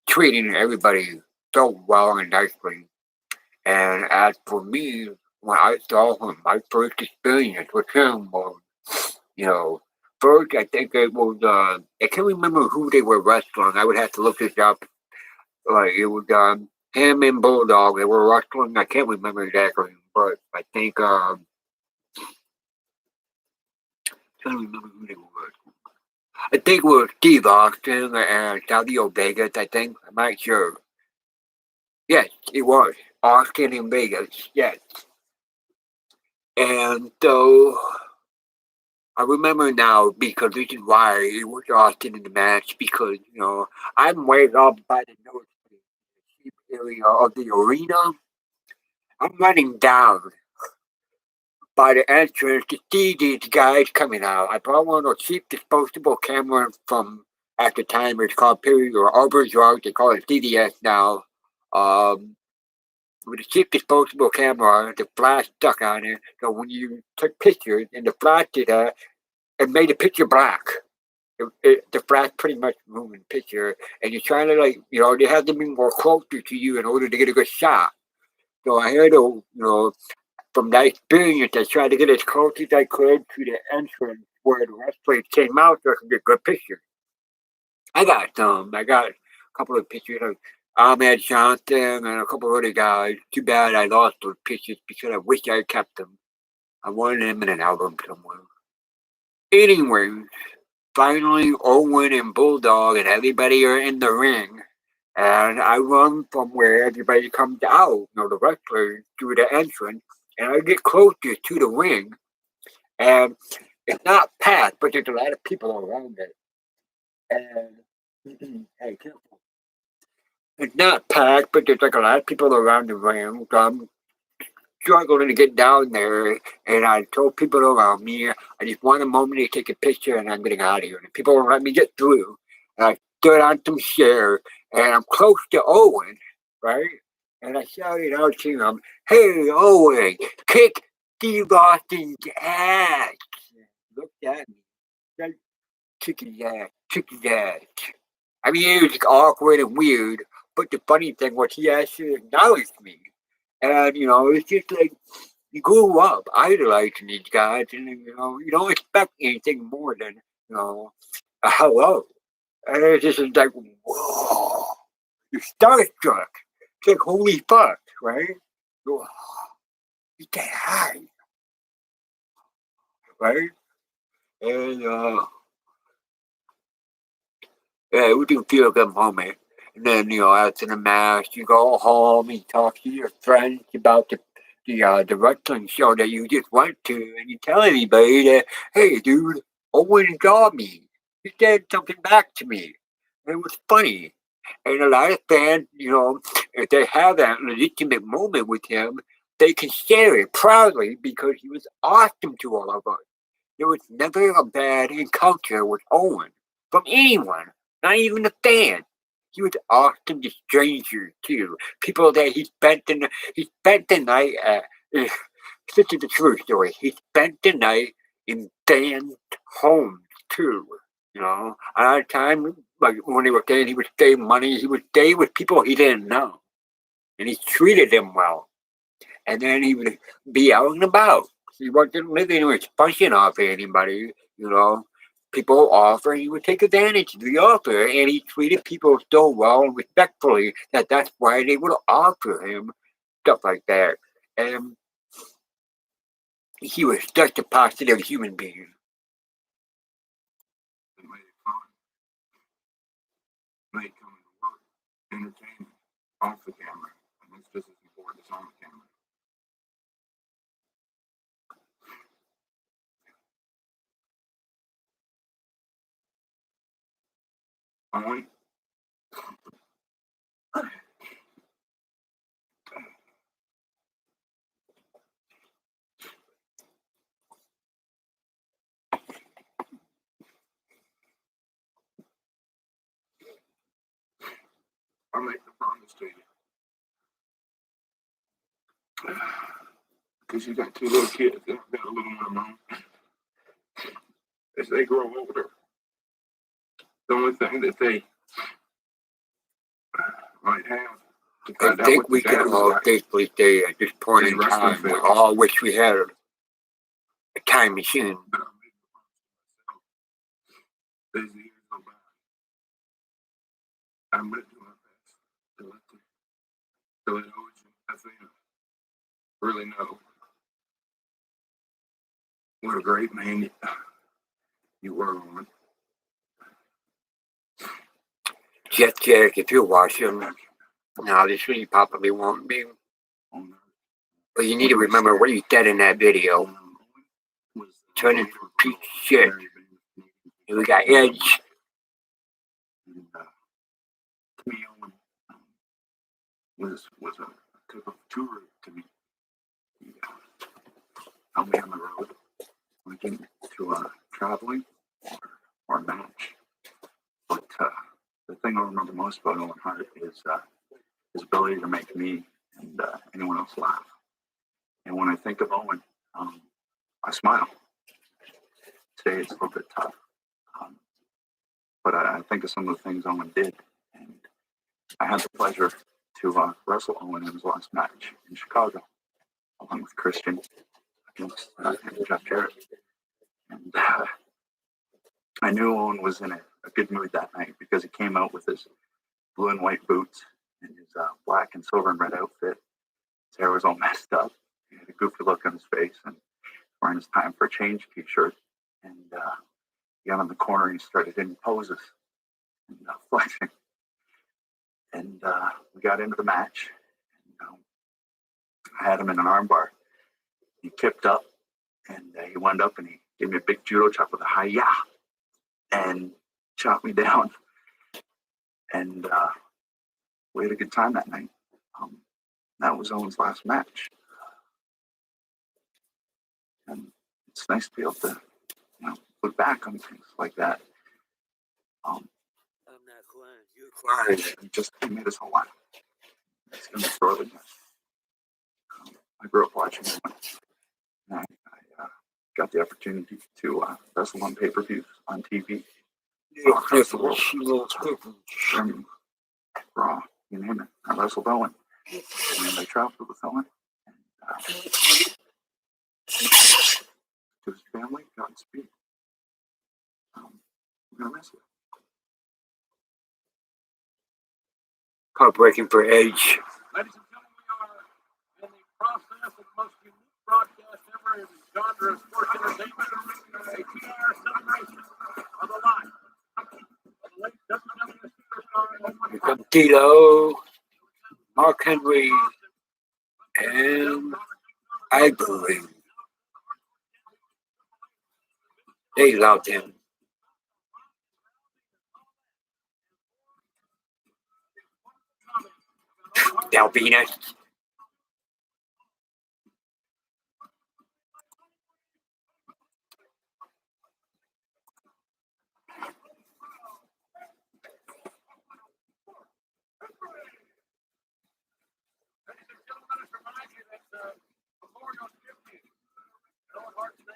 [SPEAKER 1] Treating everybody so well and nicely. And as for me, when I saw him, my first experience with him was, first I think it was, I can't remember who they were wrestling. I would have to look this up. Like, it was him and Bulldog. They were wrestling. I can't remember exactly, but I think, I can't remember who they were. I think it was Steve Austin and Savio Vegas, I think. I'm not sure. Yes, it was. Austin and Vegas, yes. And so I remember now because this is why it was Austin in the match because, I'm way up by the nose area of the arena. I'm running down by the entrance to see these guys coming out. I brought one of those cheap disposable cameras from, at the time, it's called Perry or Arbor Drug. They call it CDS now. With a cheap disposable camera, the flash stuck on it. So when you took pictures and the flash did that, it made the picture black. The flash pretty much ruined the picture. And you're trying to they have to be more closer to you in order to get a good shot. So I had to, from that experience, I tried to get as close as I could to the entrance where the wrestlers came out so I could get good pictures. I got some. I got a couple of pictures of Ahmed Johnson and a couple of other guys. Too bad I lost those pictures because I wish I had kept them. I wanted them in an album somewhere. Anyway, finally Owen and Bulldog and everybody are in the ring. And I run from where everybody comes out, the wrestlers, through the entrance. And I get closer to the ring. And it's not packed, but there's a lot of people around it. And, hey, careful. It's not packed, but there's like a lot of people around the ring. So I'm struggling to get down there. And I told people around me, I just want a moment to take a picture and I'm getting out of here. And people won't let me get through. And I stood on some stairs and I'm close to Owen, right? And I shouted out to him, "Hey, Owen, kick Steve Austin's ass." He looked at me, said, "Kick his ass, kick his ass." I mean, it was awkward and weird, but the funny thing was he actually acknowledged me. And, it's just like, you grew up idolizing these guys, and, you don't expect anything more than, a hello. And it's just like, whoa, you're starstruck. It's like, holy fuck, right? Whoa, you can't hide, right? And, yeah, we do feel a good moment. And then, after the match, you go home and talk to your friends about the wrestling show that you just went to, and you tell everybody that, "Hey, dude, Owen got me. He said something back to me. And it was funny." And a lot of fans, if they have that legitimate moment with him, they can share it proudly because he was awesome to all of us. There was never a bad encounter with Owen from anyone, not even a fan. He was awesome to strangers too, people that he spent the night at. This is the true story. He spent the night in fans' homes too. A lot of time, like when he was staying, he would save money. He would stay with people he didn't know, and he treated them well. And then he would be out and about. He wasn't living or sponging off of anybody, People offer, he would take advantage of the offer, and he treated people so well and respectfully that's why they would offer him stuff like that. And he was such a positive human being.
[SPEAKER 3] It made it fun. Made coming to work entertaining off the camera. And it's just as important as on the camera. Owen, I make the promise to you. Because you got two little kids that got a little more money. As they grow older, the only thing that they might have to
[SPEAKER 1] I
[SPEAKER 3] find out
[SPEAKER 1] think
[SPEAKER 3] what
[SPEAKER 1] we
[SPEAKER 3] the
[SPEAKER 1] can
[SPEAKER 3] dad
[SPEAKER 1] all
[SPEAKER 3] was like
[SPEAKER 1] safely say at this point
[SPEAKER 3] is
[SPEAKER 1] in
[SPEAKER 3] wrestling
[SPEAKER 1] time, we
[SPEAKER 3] fans.
[SPEAKER 1] all wish we had a time machine.
[SPEAKER 3] But I made the promise to myself. As the years go by, I'm going to do my best to let OG really know what a great man you were, Owen.
[SPEAKER 1] Jeff Jack, if you're watching, now this you probably won't be. But you need to remember what you said in that video. Turn into a piece of shit. And we got Edge.
[SPEAKER 3] To me, Owen was a type of tour to me. He helped me on the road when it came to traveling or match. But the thing I remember most about Owen Hart is his ability to make me and anyone else laugh. And when I think of Owen, I smile. Today it's a little bit tough. But I think of some of the things Owen did. And I had the pleasure to wrestle Owen in his last match in Chicago, along with Christian against Jeff Jarrett. And I knew Owen was in a good mood that night because he came out with his blue and white boots and his black and silver and red outfit. His hair was all messed up. He had a goofy look on his face and wearing his Time for Change t-shirt. And he got in the corner and he started hitting poses and flexing. And we got into the match. And, I had him in an armbar. He tipped up and he wound up and he gave me a big judo chop with a hi-ya and chopped me down. And we had a good time that night. That was Owen's last match. And it's nice to be able to, look back on things like that.
[SPEAKER 1] I'm not crying. You're crying.
[SPEAKER 3] He made us all laugh. It's going to throw it. I grew up watching it. And I got the opportunity to wrestle on pay-per-views on TV. Germany, Raw, you name it. I wrestled Owen. And I traveled with Owen. And to his family, Godspeed. We're going to miss it.
[SPEAKER 1] Heartbreaking for Edge.
[SPEAKER 2] Ladies and gentlemen, we are in the process of the most unique broadcast ever in the genre of sports entertainment, a 2-hour celebration of the life of the late WWF superstar Owen
[SPEAKER 1] Here comes D'Lo, Mark Henry, and I believe they loved him. Dalvina.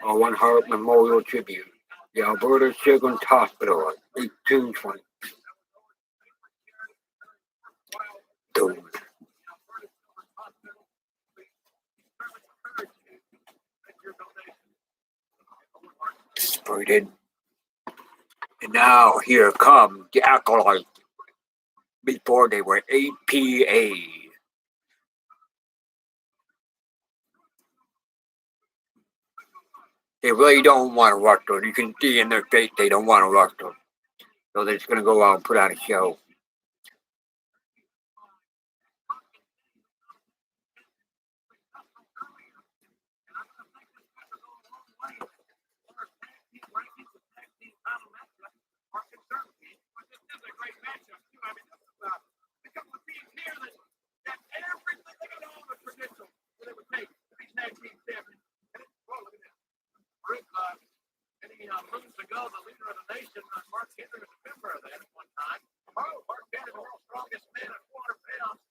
[SPEAKER 1] Owen Hart Memorial Tribute. The Alberta Children's Hospital, 1820. Dude. Spirited. And now here come the Acolyte. Before they were APA. They really don't want to wrestle. You can see in their face they don't want to wrestle. So they're just going to go out and put on a show.
[SPEAKER 2] Moons ago, the leader of the nation, Mark Henry, was a member of that at one time. Mark Henry, the world's strongest man at 400 pounds,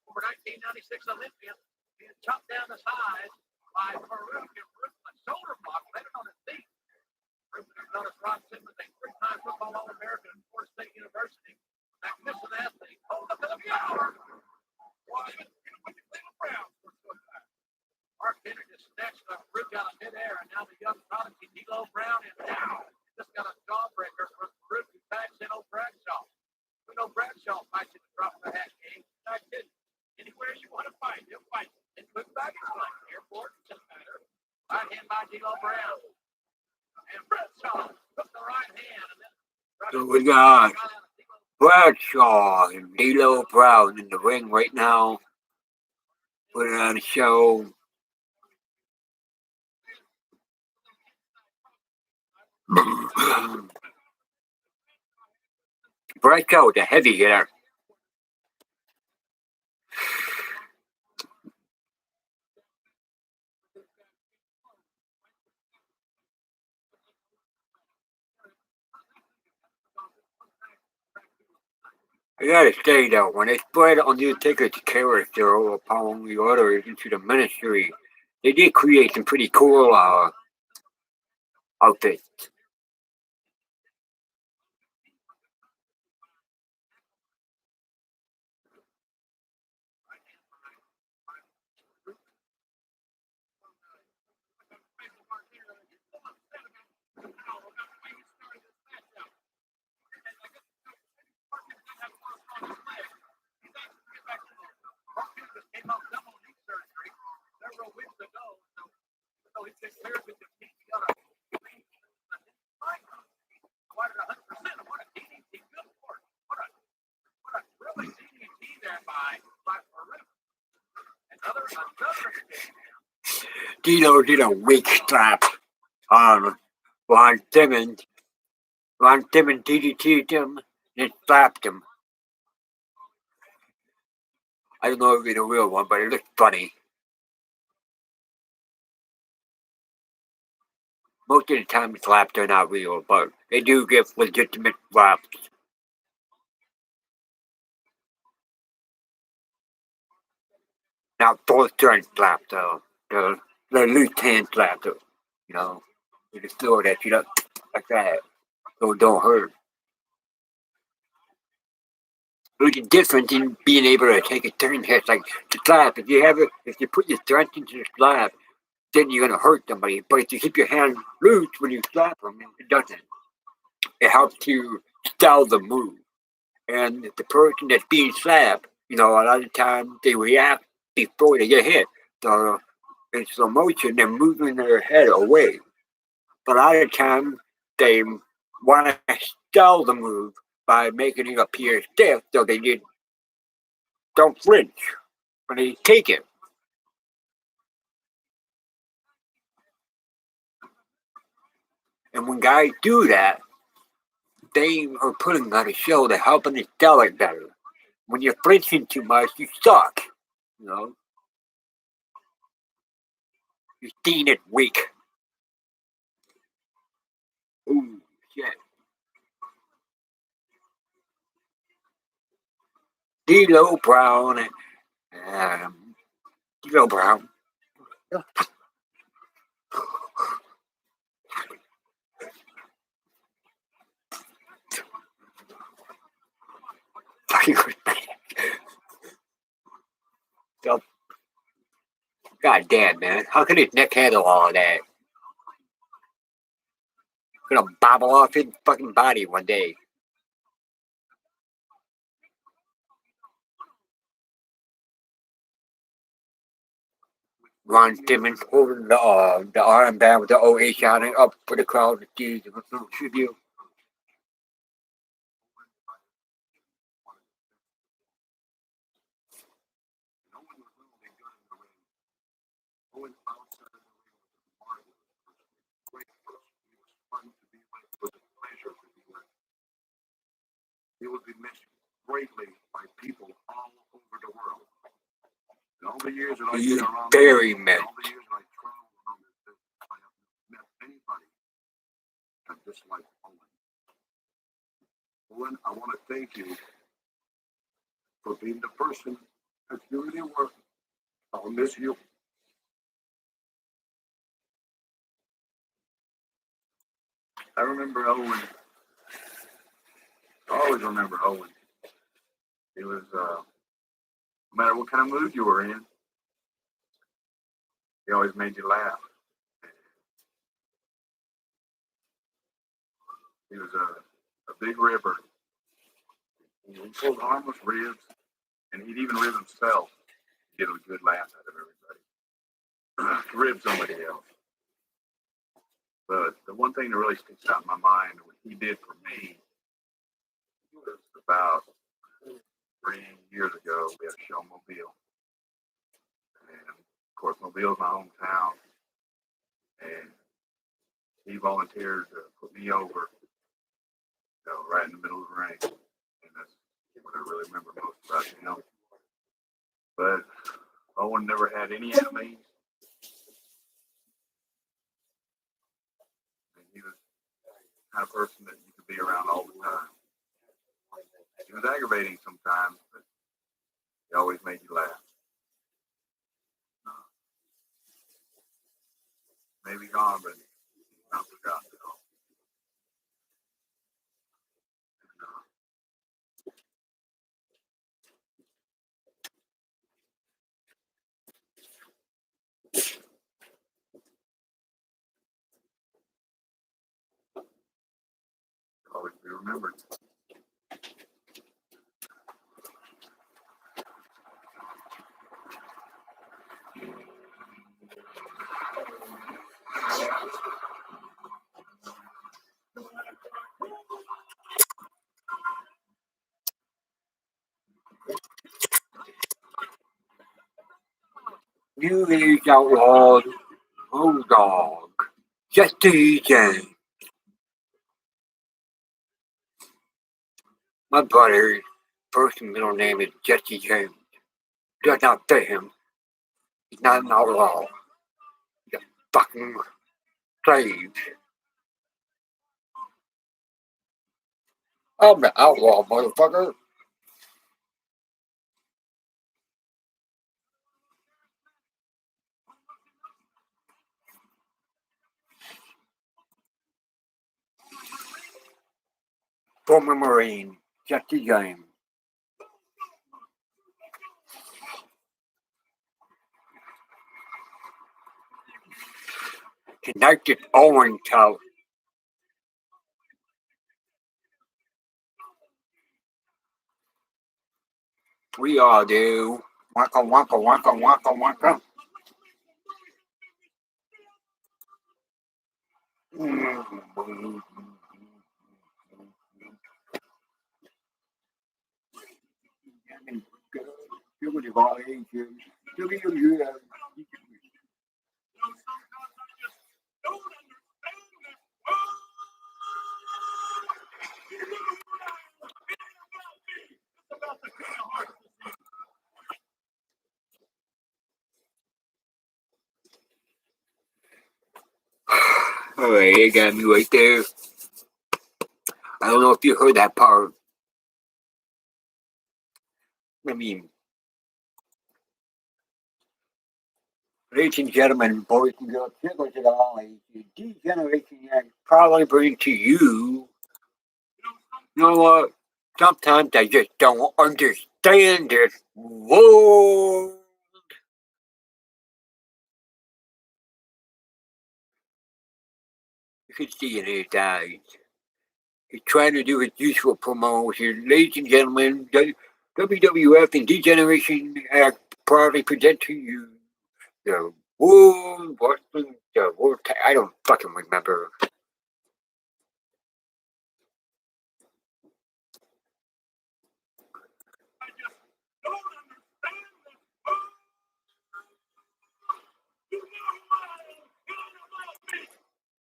[SPEAKER 2] over 1996 Olympian, being chopped down his thighs by Farouk and a shoulder block landed on his feet. Farouk is known as Ron Simmons, a 3-time football All-American at Florida State University. Magnificent athlete. Hold up to the hour. Why, even with the Cleveland Browns were so bad. Mark Henry just snatched Farouk out of midair, and now the young prodigy D'Lo Brown is down. Just got a jawbreaker from Farouk who tags in old Bradshaw. We know Bradshaw fights in the drop of the hat game. I didn't. Anywhere you want to fight, he'll fight. Including baggage claim, airport, doesn't matter. Right hand by D'Lo Brown. And Bradshaw took the right hand. And then
[SPEAKER 1] So we got Bradshaw and D'Lo Brown in the ring right now. Put it on a show. Bradshaw, the heavy hitter. I gotta say though, when they spread Undertaker's character upon the others into the ministry, they did create some pretty cool outfits. Dino did a weak slap on Ron Simmons. Ron Simmons DDT'd him and slapped him. I don't know if it's a real one, but it looks funny. Most of the time, slaps are not real, but they do give legitimate slaps. Not full strength slap, though. The loose hand slap, though. You know, you just throw that shit up like that, so it don't hurt. There's a difference in being able to take a turn hit, like the slap. If you put your strength into the slap, then you're gonna hurt somebody. But if you keep your hand loose when you slap them, it doesn't. It helps to style the move. And the person that's being slapped, a lot of times they react before they get hit. So in slow motion, they're moving their head away. But a lot of times they want to stall the move by making it appear stiff, so they don't flinch when they take it. And when guys do that, they are putting on a show to help them sell it better. When you're flinching too much, you suck. You're seeing it weak. Ooh, shit. D'Lo Brown. D'Lo Brown. So, God damn, man. How can his neck handle all of that? Gonna bobble off his fucking body one day. Ron Simmons holding the armband with the OA shouting up for the crowd to see the tribute.
[SPEAKER 3] Owen outside of the ring was marvelous. Great person. He was fun to be with. It was a pleasure to be with. He would be missed greatly by people all over the world. In all the years that I've been around,
[SPEAKER 1] very
[SPEAKER 3] all
[SPEAKER 1] missed.
[SPEAKER 3] the years that I traveled around this business, I have met anybody that disliked Owen. Owen, I want to thank you for being the person that you really were. I'll miss you. I remember Owen. I always remember Owen. He was, no matter what kind of mood you were in, he always made you laugh. He was a big ribber. He pulled harmless ribs, and he'd even rib himself to get a good laugh out of everybody. Rib somebody else. But the one thing that really sticks out in my mind, what he did for me, was about 3 years ago, we had a show in Mobile. And of course, Mobile's my hometown. And he volunteered to put me over, right in the middle of the ring. And that's what I really remember most about him. But Owen never had any enemies. And he was the kind of person that you could be around all the time. He was aggravating sometimes, but he always made you laugh. Maybe gone, but not forgotten at all. Always be remembered.
[SPEAKER 1] New Age Outlaw Bulldog. Jesse James. My brother's first and middle name is Jesse James. Does not fit him. He's not an outlaw. He's a fucking slave. I'm the outlaw, motherfucker. Former Marine, Jesse James. Tonight it's Owen house. We all do. Waka waka waka waka waka. Alright, they got me right there. I don't know if you heard that part. I mean, ladies and gentlemen, boys and girls, chicos and all ages, degeneration act probably bring to you. You know what? Sometimes I just don't understand this world. You can see it in his eyes. He's trying to do his usual promotion. Ladies and gentlemen, WWF and Degeneration Act proudly present to you the World Wrestling, the World, I don't fucking remember.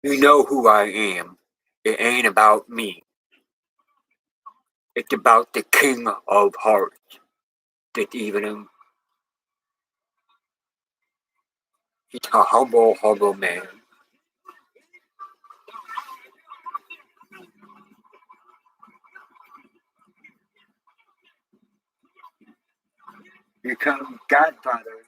[SPEAKER 1] You know who I am. It ain't about me. It's about the King of Hearts. This evening. He's a humble, humble man. Here comes Godfather.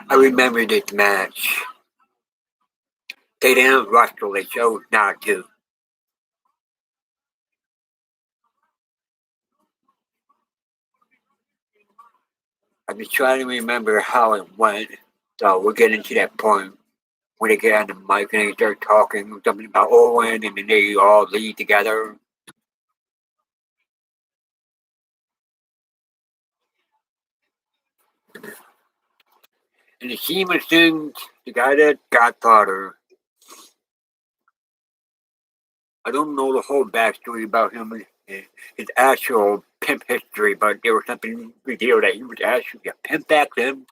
[SPEAKER 1] I remember this match. They didn't wrestle, they chose not to. I'm just trying to remember how it went. So we're getting to that point when they get on the mic and they start talking something about Owen and then they all leave together. And the Seaman, the guy that Godfather, I don't know the whole backstory about him, his actual pimp history, but there was something revealed that he was actually a pimp back then.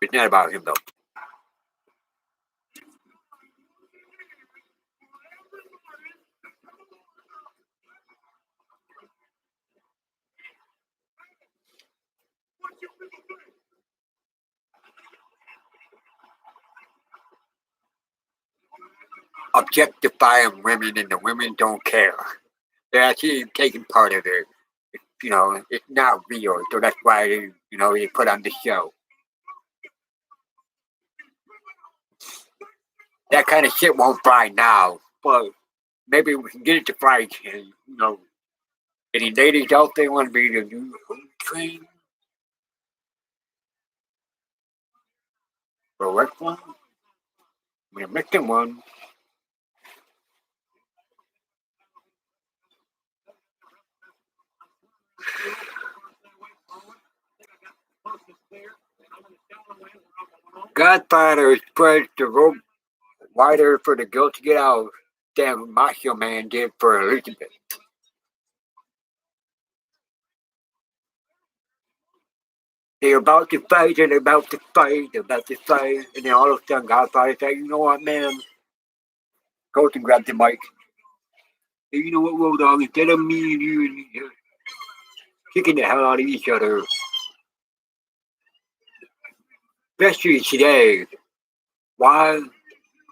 [SPEAKER 1] It's not about him though. objectifying women and the women don't care. They're actually taking part of it. It's not real, so that's why they put on the show. That kind of shit won't fly now, but maybe we can get it to fly. Any ladies out there want to be the new home train or what one? We're missing one. Godfather spreads the rope wider for the girl to get out than Macho Man did for Elizabeth. They're about to fight, and they're about to fight, and then all of a sudden Godfather said, you know what, man? Goes and grabs the mic. Hey, you know what, Road Dogg, instead of me and you and me kicking the hell out of each other, especially today, why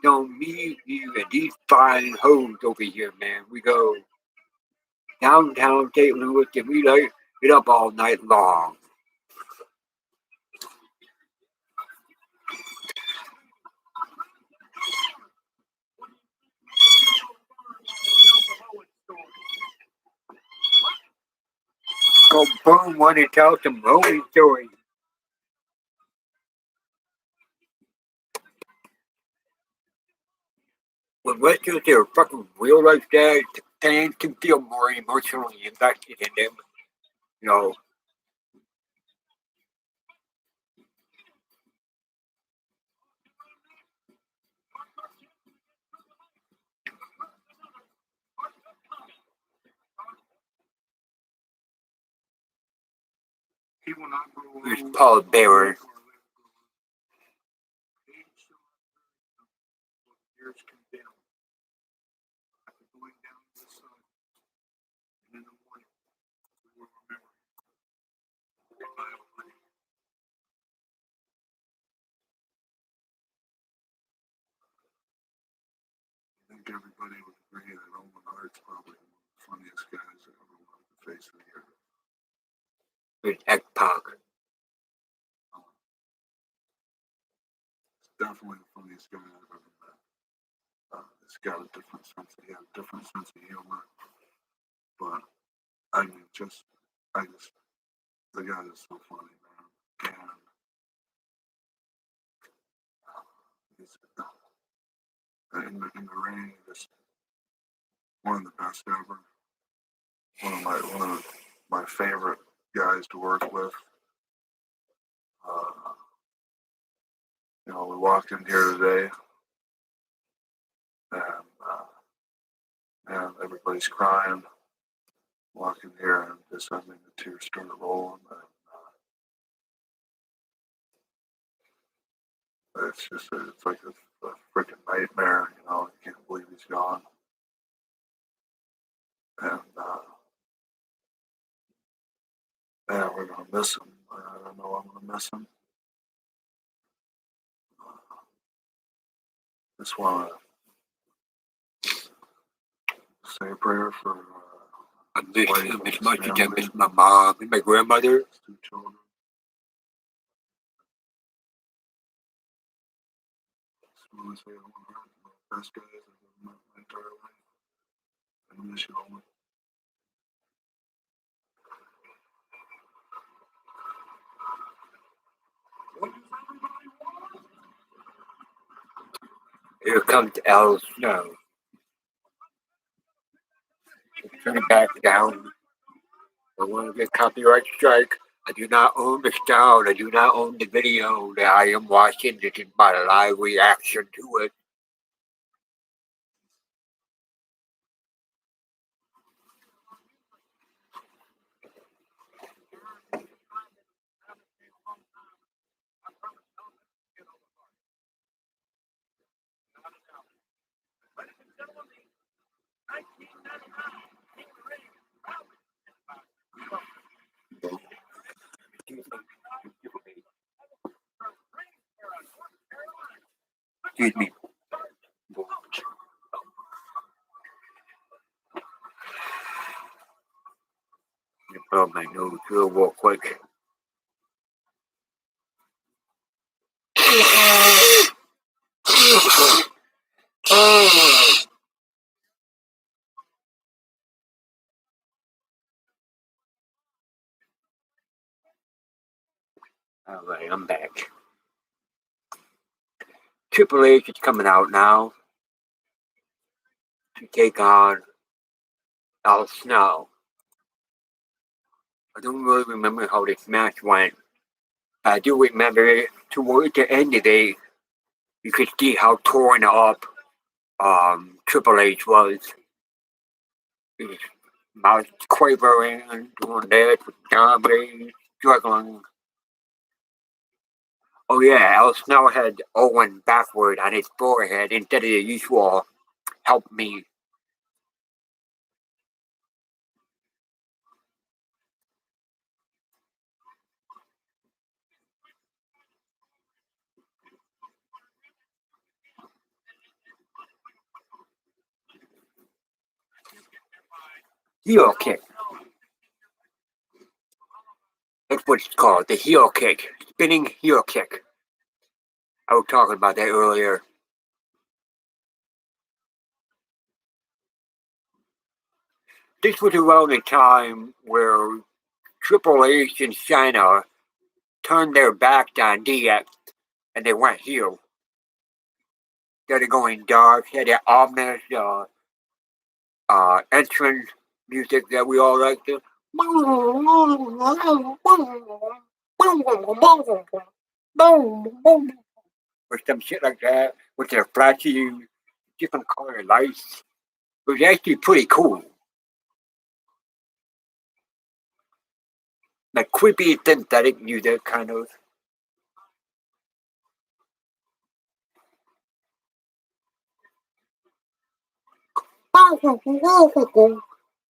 [SPEAKER 1] don't me, you, and these fine hoes over here, man, we go downtown St. Louis and we light it up all night long. Go boom one and tell some Owen stories. When wrestlers are fucking real like that, the fans can feel more emotionally invested in them. You know,
[SPEAKER 3] He will not grow old.
[SPEAKER 1] there's Paul Bearer.
[SPEAKER 3] Years condemned. After going down to the sun, and in the morning, we will remember reliably. I think everybody would agree that Owen Hart's probably one of the funniest guys that ever walked the face of the earth.
[SPEAKER 1] There's X-Pac.
[SPEAKER 3] Definitely the funniest guy I've ever met. He's got a different sense. He has a different sense of humor. But I mean, the guy is so funny, man. And he's in the ring, just one of the best ever. One of my favorite guys to work with. We walked in here today, and everybody's crying. Walk in here and just the tears start rolling, and it's like a freaking nightmare. You can't believe he's gone, and we're gonna miss him. I know I'm gonna miss him. Just want to say a prayer for
[SPEAKER 1] I miss him as much as I miss my mom and my grandmother.
[SPEAKER 3] his 2 children. Just want to say Owen Hart, one of the best guys I've ever met in my entire life. I miss you, Owen.
[SPEAKER 1] Here comes Al Snow. Turn it back down. I want to get copyright strike. I do not own the sound. I do not own the video that I am watching. This is my live reaction to it. Excuse me. Oh, my nose, real quick. All right, I'm back. Triple H is coming out now to take on Al Snow. I don't really remember how this match went. I do remember towards the end of it, you could see how torn up Triple H was. His mouth quivering and doing that with Dominic struggling. Oh yeah, Al Snow had Owen backward on his forehead instead of the usual help me. Heel kick. That's what it's called, the heel kick. Spinning heel kick. I was talking about that earlier. This was around the time where Triple H and China turned their backs on DX and they went heel. Started going dark, had that ominous entrance music that we all like to. Or some shit like that with their flashy different color lights. It was actually pretty cool. Like creepy synthetic music kind of.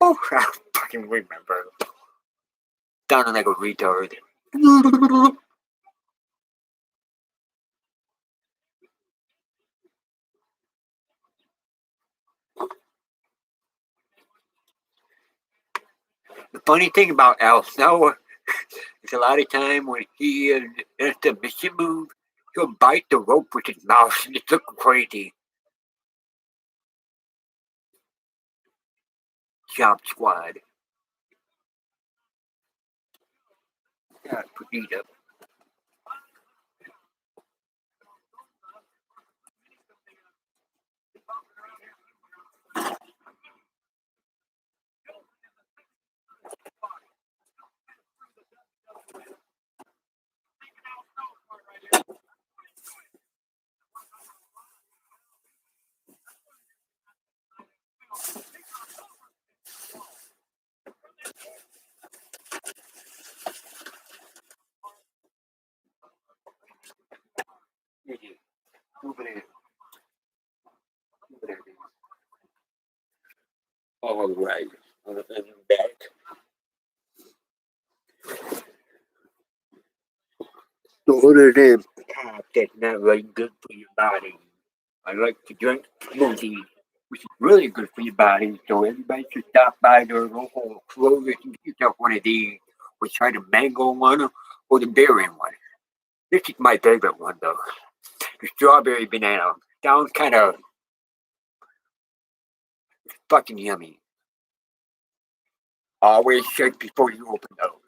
[SPEAKER 1] Oh, I fucking remember. Sounding like a retard. The funny thing about Al Snow is a lot of time when he is in a submission move, he'll bite the rope with his mouth and it's looking crazy. Job squad. Yeah, put these up. Over there. Over there. All right. I'm back. So other than pop that's not really good for your body, I like to drink smoothies, which is really good for your body. So everybody should stop by their local Kroger and get yourself one of these. Or try the mango one or the berry one. This is my favorite one though. The strawberry banana. Sounds kind of fucking yummy. Always shake before you open though.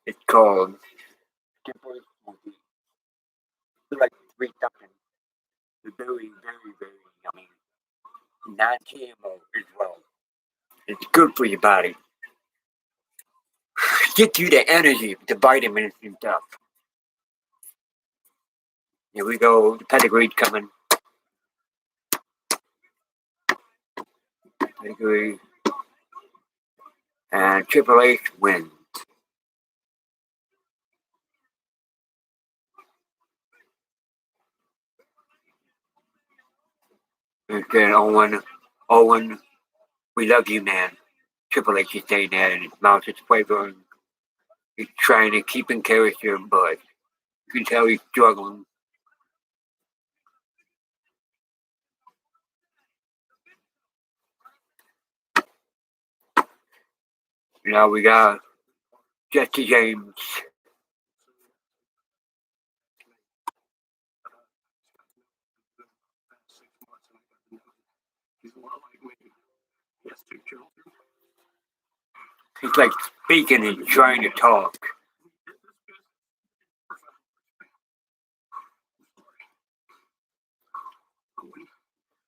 [SPEAKER 1] It's called temporary smoothie. It's like 3 something. It's very yummy. Non-GMO as well. It's good for your body. Get you the energy, the vitamins and stuff. Here we go. The pedigree's coming. Pedigree. And Triple H wins. And then Owen, we love you, man. Triple H is saying that, and his mouth is quivering. He's trying to keep in character, but you can tell he's struggling. Now we got Jesse James.
[SPEAKER 2] He's a lot like me. He has two children.
[SPEAKER 1] He's like speaking and trying to talk.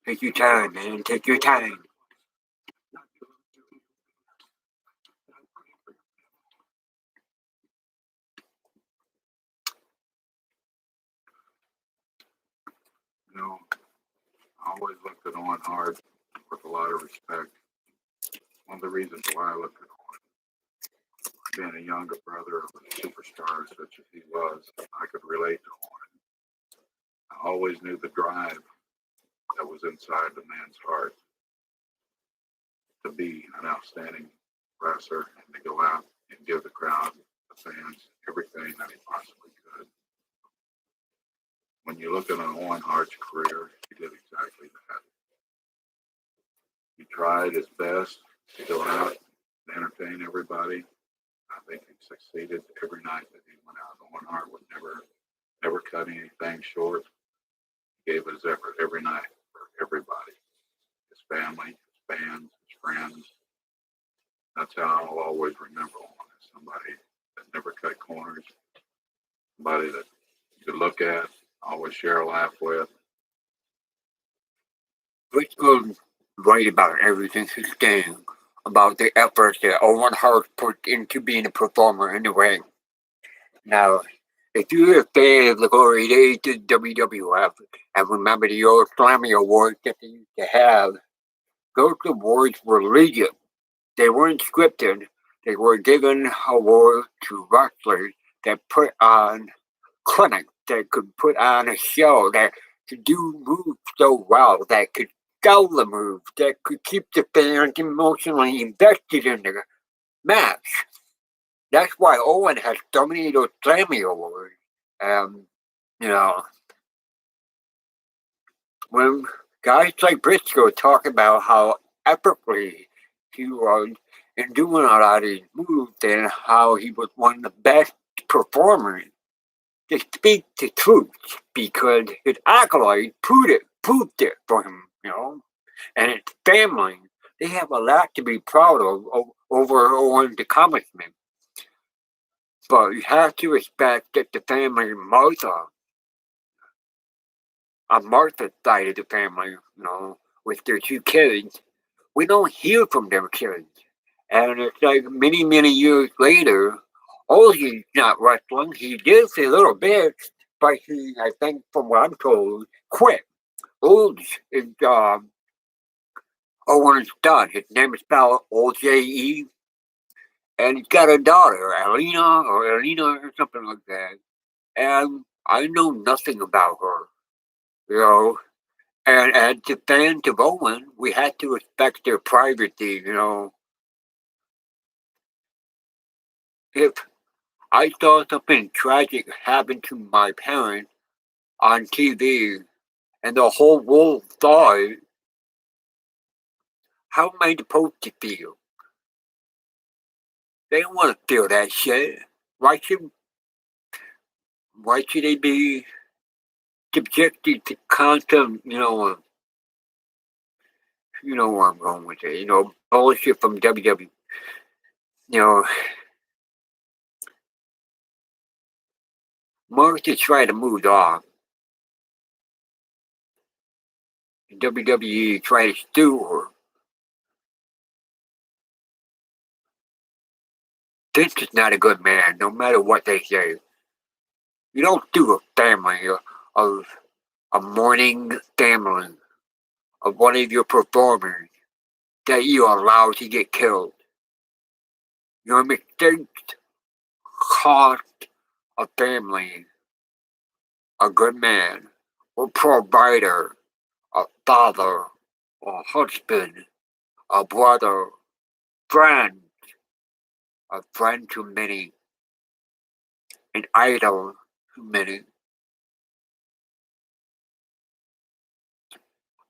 [SPEAKER 1] Take your time, man. Take your time.
[SPEAKER 3] You know, I always looked at Owen Hart with a lot of respect. One of the reasons why I looked at Owen, being a younger brother of a superstar such as he was, I could relate to Owen. I always knew the drive that was inside the man's heart to be an outstanding wrestler and to go out and give the crowd, the fans, everything that he possibly could. When you look at an Owen Hart's career, he did exactly that. He tried his best to go out and entertain everybody. I think he succeeded every night that he went out. Owen Hart would never cut anything short. He gave his effort every night for everybody, his family, his fans, his friends. That's how I'll always remember Owen as somebody that never cut corners, somebody that you could look at, always share a laugh with.
[SPEAKER 1] Let's go right about everything he's saying about the efforts that Owen Hart put into being a performer in the ring. Now, if you're a fan of the glory days of WWF and remember the old Slammy Awards that they used to have, those awards were legal. They weren't scripted. They were given awards to wrestlers that put on clinics, that could put on a show, that could do moves so well, that could sell the moves, that could keep the fans emotionally invested in the match. That's why Owen has so many of those Grammy Awards. You know, when guys like Briscoe talk about how epically he was in doing a lot of these moves and how he was one of the best performers, they speak the truth because his acolytes proved it for him, and his family, they have a lot to be proud of over Owen's accomplishment. But you have to respect that the family on Martha's side of the family, with their two kids, we don't hear from their kids. And it's like many, many years later, oh, he's not wrestling. He did a little bit, but he, I think, from what I'm told, quit. Olds is Owen's son. His name is spelled O-J-E. And he's got a daughter, Alina or something like that. And I know nothing about her, you know. And as the fans of Owen, we had to respect their privacy. If I saw something tragic happen to my parents on TV and the whole world saw it, how am I supposed to feel? They don't want to feel that shit. Why should why should they be subjected to constant, you know where I'm going with it, bullshit from WWE. You know, Martha tried to move off. WWE tried to sue her. Vince is not a good man, no matter what they say. You don't do a family of a mourning family of one of your performers that you allow to get killed. Your mistakes cost a family a good man, a provider, a father, a husband, a brother, friend, a friend to many, an idol to many.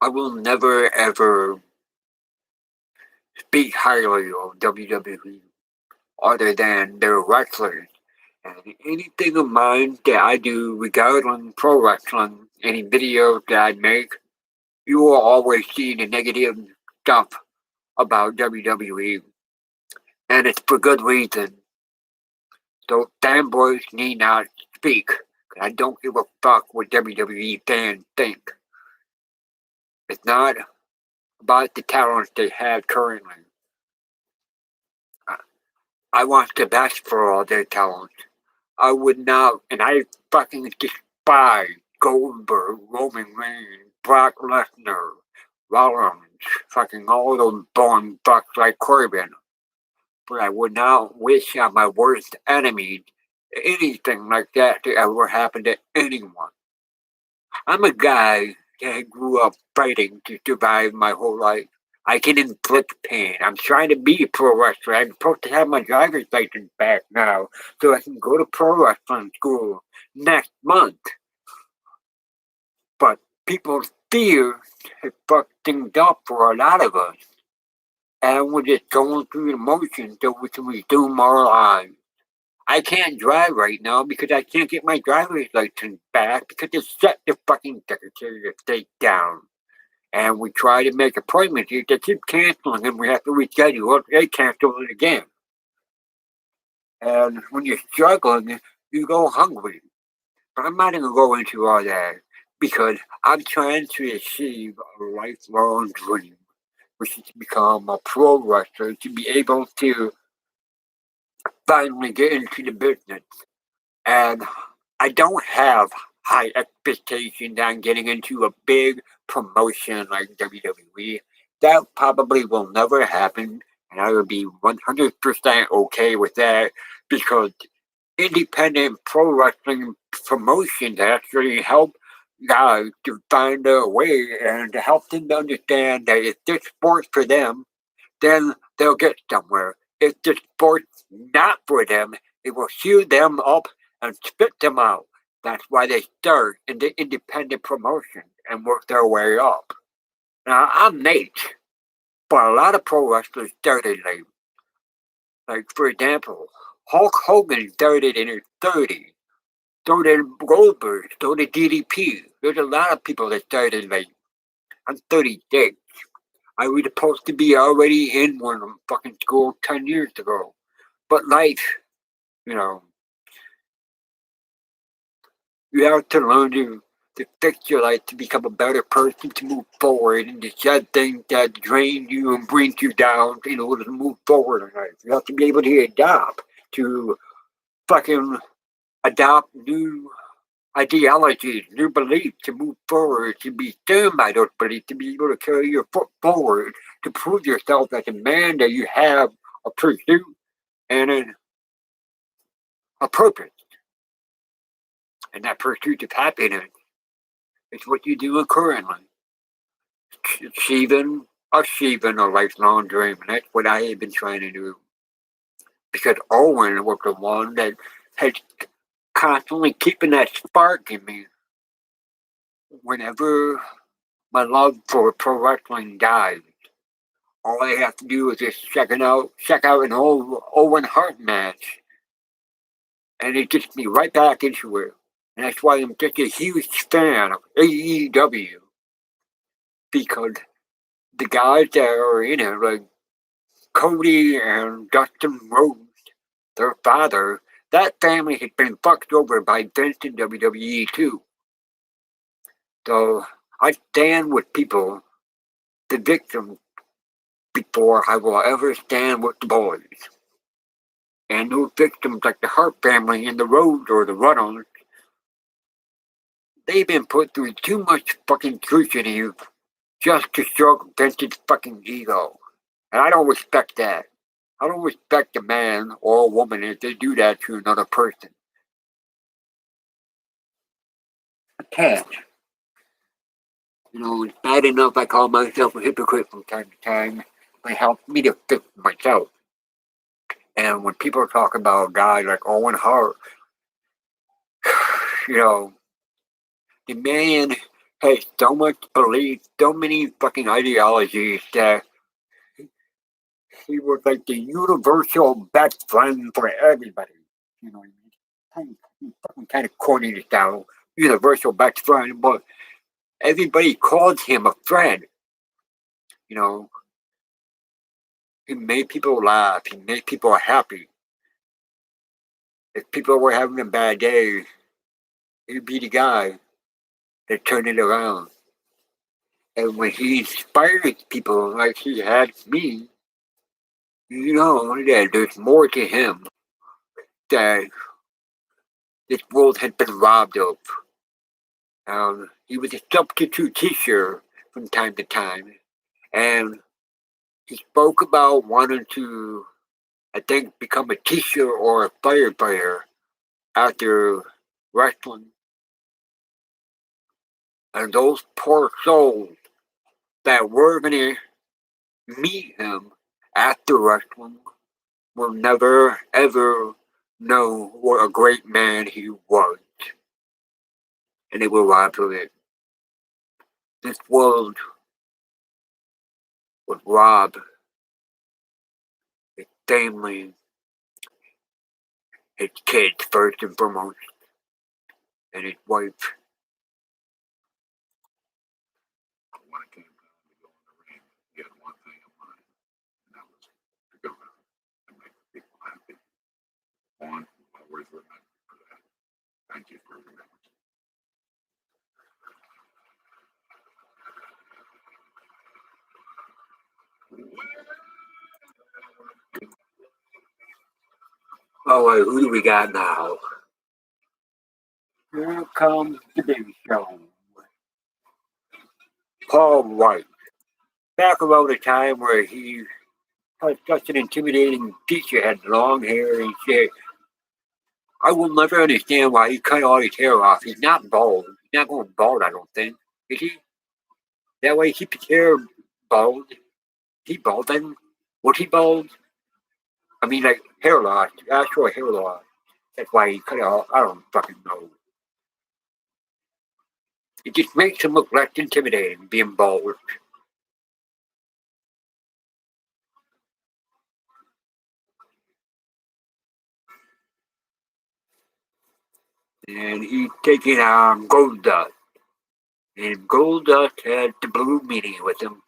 [SPEAKER 1] I will never ever speak highly of WWE. other than their wrestlers. And anything of mine that I do regarding pro wrestling, any videos that I make, you will always see the negative stuff about WWE. And it's for good reason. Those fanboys need not speak. 'Cause I don't give a fuck what WWE fans think. It's not about the talents they have currently. I want the best for all their talents. I would not, and I fucking despise Goldberg, Roman Reigns, Brock Lesnar, Rollins, fucking all those born fucks like Corbin. But I would not wish on my worst enemy anything like that to ever happen to anyone. I'm a guy that grew up fighting to survive my whole life. I can inflict pain. I'm trying to be a pro wrestler. I'm supposed to have my driver's license back now so I can go to pro wrestling school next month. But people's fear has fucked things up for a lot of us. And we're just going through the motions so we can resume our lives. I can't drive right now because I can't get my driver's license back because they shut the fucking Secretary of State down. And we try to make appointments here, they keep canceling and we have to reschedule it, they cancel it again. And when you're struggling, you go hungry. But I'm not going to go into all that because I'm trying to achieve a lifelong dream, which is to become a pro wrestler, to be able to finally get into the business. And I don't have high expectations on getting into a big promotion like WWE. That probably will never happen, and I would be 100% okay with that because independent pro wrestling promotions actually help guys to find a way and to help them to understand that if this sport's for them, then they'll get somewhere. If this sport's not for them, it will chew them up and spit them out. That's why they start in the independent promotion and work their way up. Now, I'm Nate, but a lot of pro wrestlers started late. Like, for example, Hulk Hogan started in his 30s. So did Goldberg, so did DDP. There's a lot of people that started late. I'm 36. I was supposed to be already in one of them fucking school 10 years ago. But life, you know, you have to learn to fix your life, to become a better person, to move forward, and to shed things that drain you and bring you down in order to move forward in life. You have to be able to adapt, to fucking adopt new ideologies, new beliefs, to move forward, to be stand by those beliefs, to be able to carry your foot forward, to prove yourself as a man that you have a pursuit and a purpose. And that pursuit of happiness is what you do currently. Achieving a lifelong dream. And that's what I have been trying to do. Because Owen was the one that had constantly keeping that spark in me. Whenever my love for pro wrestling dies, all I have to do is just check out an old Owen Hart match. And it gets me right back into it. And that's why I'm such a huge fan of AEW. Because the guys that are in it, like Cody and Dustin Rhodes, their father, that family has been fucked over by Vince and WWE too. So I stand with people, the victims, before I will ever stand with the boys. And those victims like the Hart family and the Rhodes or the Runnels, they've been put through too much fucking scrutiny just to stroke Vince's fucking ego. And I don't respect that. I don't respect a man or a woman if they do that to another person. I can't. You know, it's bad enough I call myself a hypocrite from time to time. It helps me to fix myself. And when people talk about a guy like Owen Hart, you know, the man has so much belief, so many fucking ideologies that he was like the universal best friend for everybody. You know what I mean? Kind of corny this down, universal best friend, but everybody called him a friend. You know, he made people laugh. He made people happy. If people were having a bad day, he'd be the guy that turned it around. And when he inspired people like he had me, you know that there's more to him that this world has been robbed of. He was a substitute teacher from time to time, and he spoke about wanting to, I think, become a teacher or a firefighter after wrestling. And those poor souls that were going to meet him after wrestling will never ever know what a great man he was. And they were robbed of it. This world would rob his family, his kids first and foremost, and his wife.
[SPEAKER 3] When it came time to go in the ring, he had one thing in mind, and that was to go out and make people happy. One, my words were meant for that. Thank you for remembering.
[SPEAKER 1] All right, who do we got now? Here comes the big show. Paul White. Back around the time where he was such an intimidating teacher, had long hair and shit. I will never understand why he cut all his hair off. He's not bald. He's not going bald, I don't think. Is he? That way he keep his hair bald. He bald then? Was he bald? I mean, like, hair loss. Actual hair loss. That's why he cut it off. I don't fucking know. It just makes him look less intimidating, being bald. And he's taking on Goldust. And Goldust had the blue meanie with him.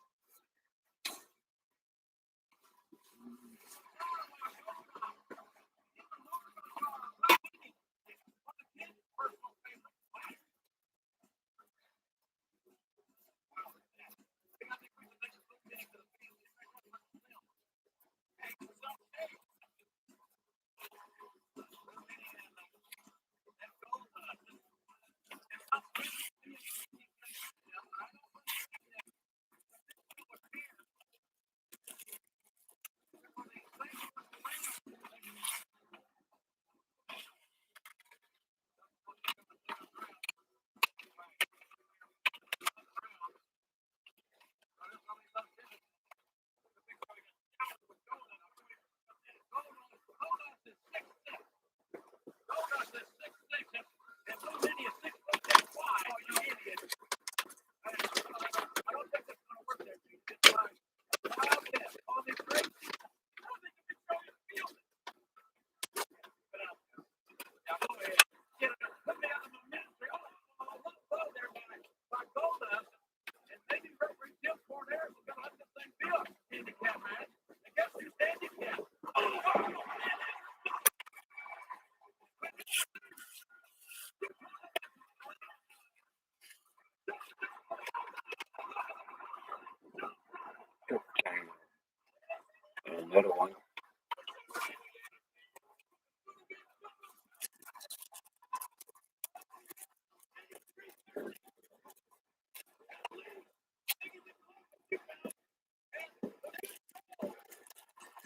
[SPEAKER 1] And another one.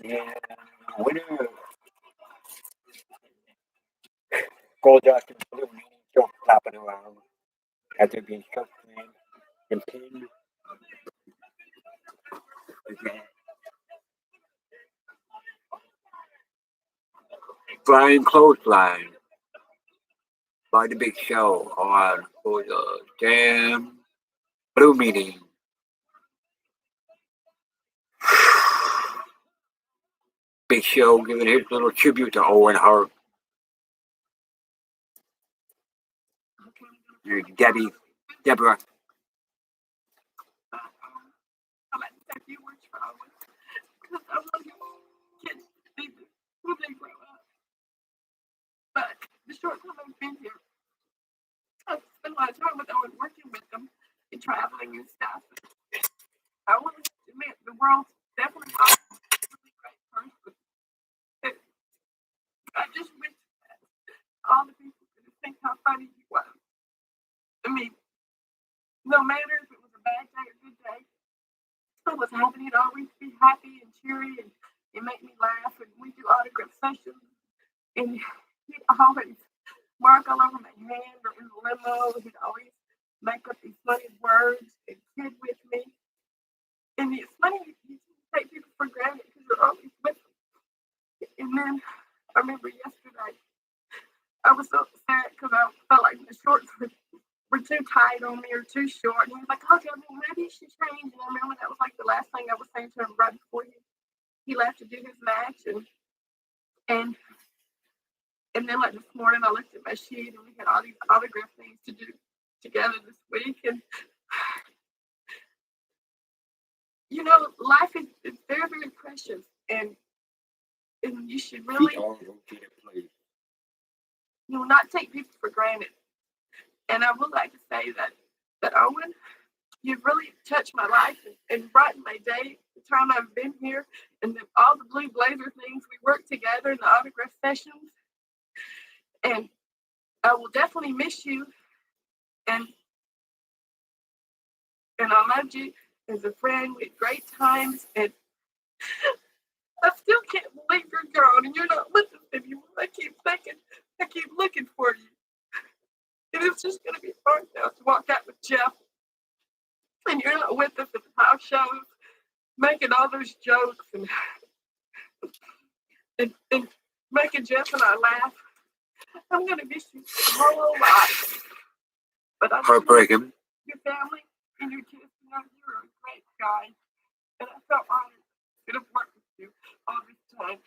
[SPEAKER 1] And winner Goldust and blue meanie still flopping around after being struck and pinned. Again. Flying clothesline by the big show on for the damn blue meanie. Sunday show, giving his little tribute to Owen Hart. Deborah.
[SPEAKER 4] I'd like to say a few words for Owen, because I want his kids to be who they grow up. But the short time I've been here, I've spent a lot of time with Owen, working with them and traveling and stuff. I want to admit the world's definitely not a really great person. I just wish that all the people could think how funny he was. I mean, no matter if it was a bad day or good day, I was happy. He'd always be happy and cheery, and it made me laugh. And we do autograph sessions, and he'd always mark all over my hand or in the limo. He'd always make up these funny words and kid with me. And it's funny, you take people for granted because you're always with them. And then I remember yesterday, I was so upset because I felt like the shorts were too tight on me or too short. And he was like, okay, well, maybe you should change. And I remember that was like the last thing I was saying to him right before he left to do his match. And then like this morning, I looked at my sheet and we had all these autograph things to do together this week. And, you know, life is very, very precious. And you should really, not take people for granted. And I would like to say that Owen, you've really touched my life and brightened my day. The time I've been here, and all the Blue Blazer things we worked together in the autograph sessions. And I will definitely miss you. And I loved you as a friend. We had great times. And I still can't believe you're gone and you're not with us anymore. I keep looking for you. And it's just going to be hard now to walk out with Jeff. And you're not with us at the house shows, making all those jokes and making Jeff and I laugh. I'm going to miss you a whole lot. But I
[SPEAKER 1] Heartbreaking.
[SPEAKER 4] Your family and your kids, you're a great guy. And I felt honored to have worked with you all this time.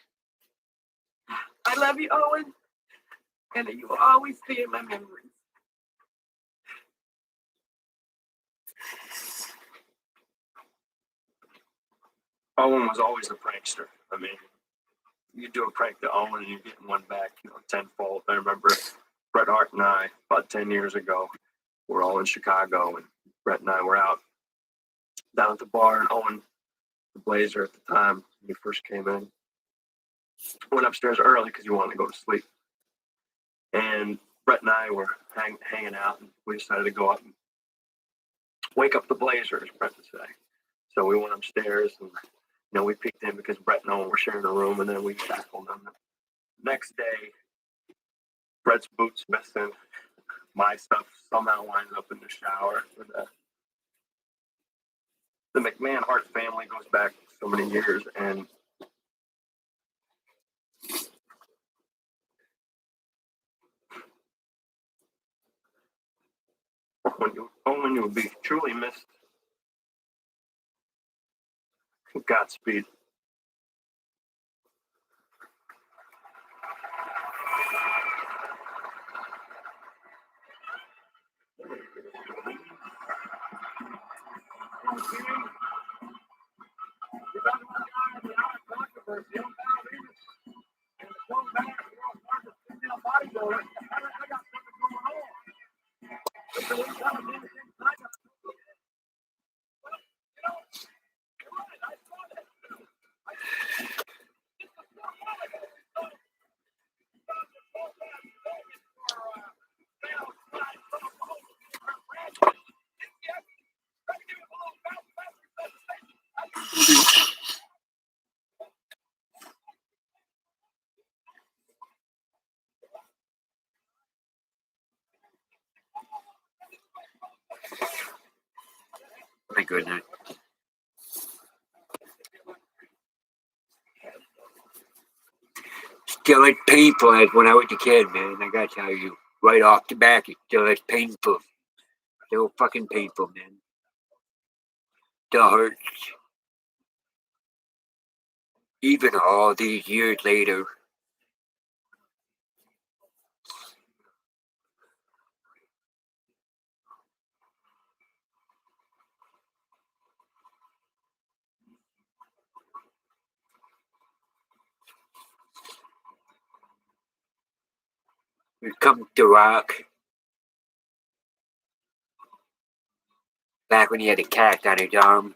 [SPEAKER 4] I love you, Owen. And you will always be in my memories.
[SPEAKER 2] Owen was always a prankster. I mean, you do a prank to Owen and you're getting one back, tenfold. I remember Bret Hart and I, about 10 years ago, we're all in Chicago, and Bret and I were out down at the bar, and Owen, the Blazer at the time, when he first came in, went upstairs early because he wanted to go to sleep. And Bret and I were hanging out, and we decided to go up and wake up the Blazer, as Bret would say. So we went upstairs, and we peeked in because Bret and Owen were sharing a room, and then we tackled them. Next day, Bret's boots missing. My stuff somehow winds up in the shower. The McMahon Hart family goes back so many years, and Owen will be truly missed. Godspeed.
[SPEAKER 1] My goodness. Still, it's painful as when I was a kid, man. I gotta tell you, right off the back, it's painful. Still fucking painful, man. Still hurts. even all these years later. We come to Rock back when he had a cast on his arm.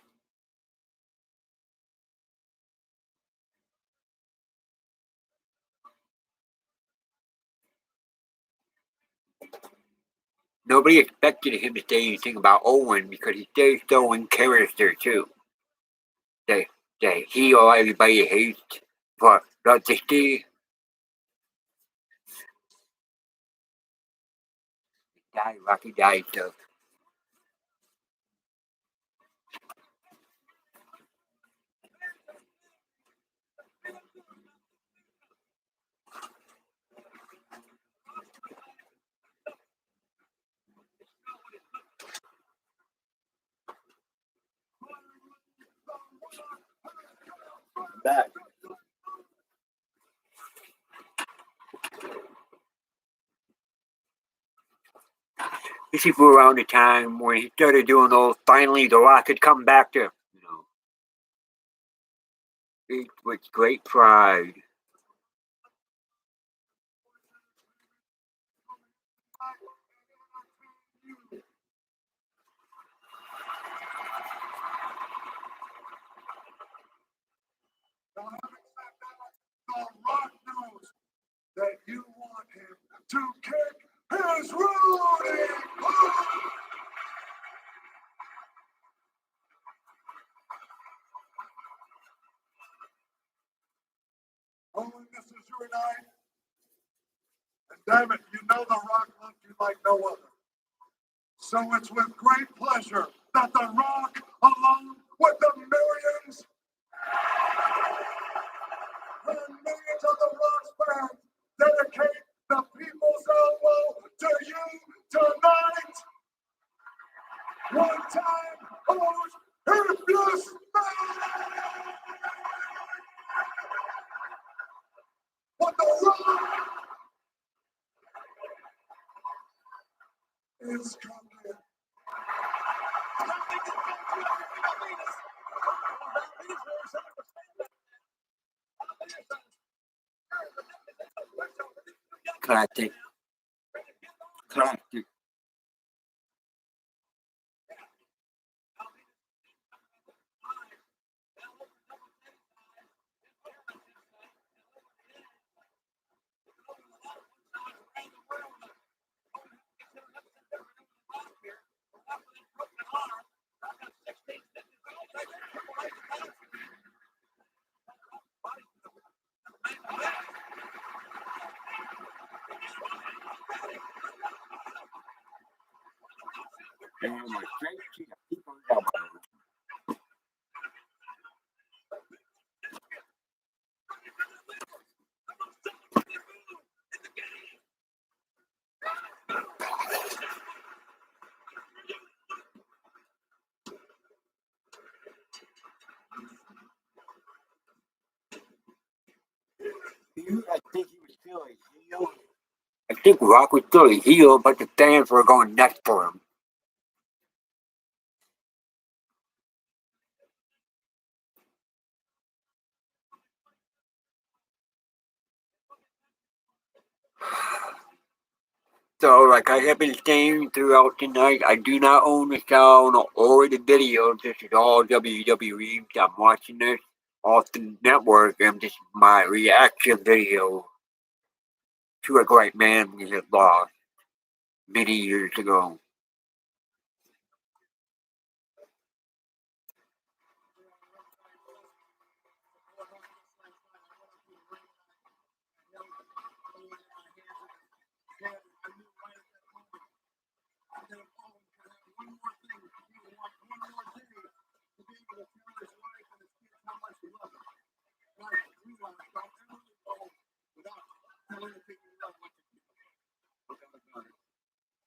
[SPEAKER 1] Nobody expected him to say anything about Owen because he stays so in character too. The hero everybody hates for not to see. Rocky died so.
[SPEAKER 5] Back.
[SPEAKER 1] This is around the time when he started doing those. Finally, The Rock had come back to, it with great pride.
[SPEAKER 3] The Rock knows that you want him to kick his Rudy. Owen, this is your night. And damn it, you know The Rock loves you like no other. So it's with great pleasure that The Rock, along with the millions and millions of The Rock's fans, dedicate the People's Elbow to you tonight. One time, who's if you smell what The Rock is coming.
[SPEAKER 1] Classic. Classic. And we're straight to the People's Elbow. I think he was still a heel. I think Rock was still a heel, but the fans were going nuts for him. So, like I have been saying throughout the night, I do not own the sound or the video. This is all WWE. I'm watching this off the network, and this is my reaction video to a great man we had lost many years ago.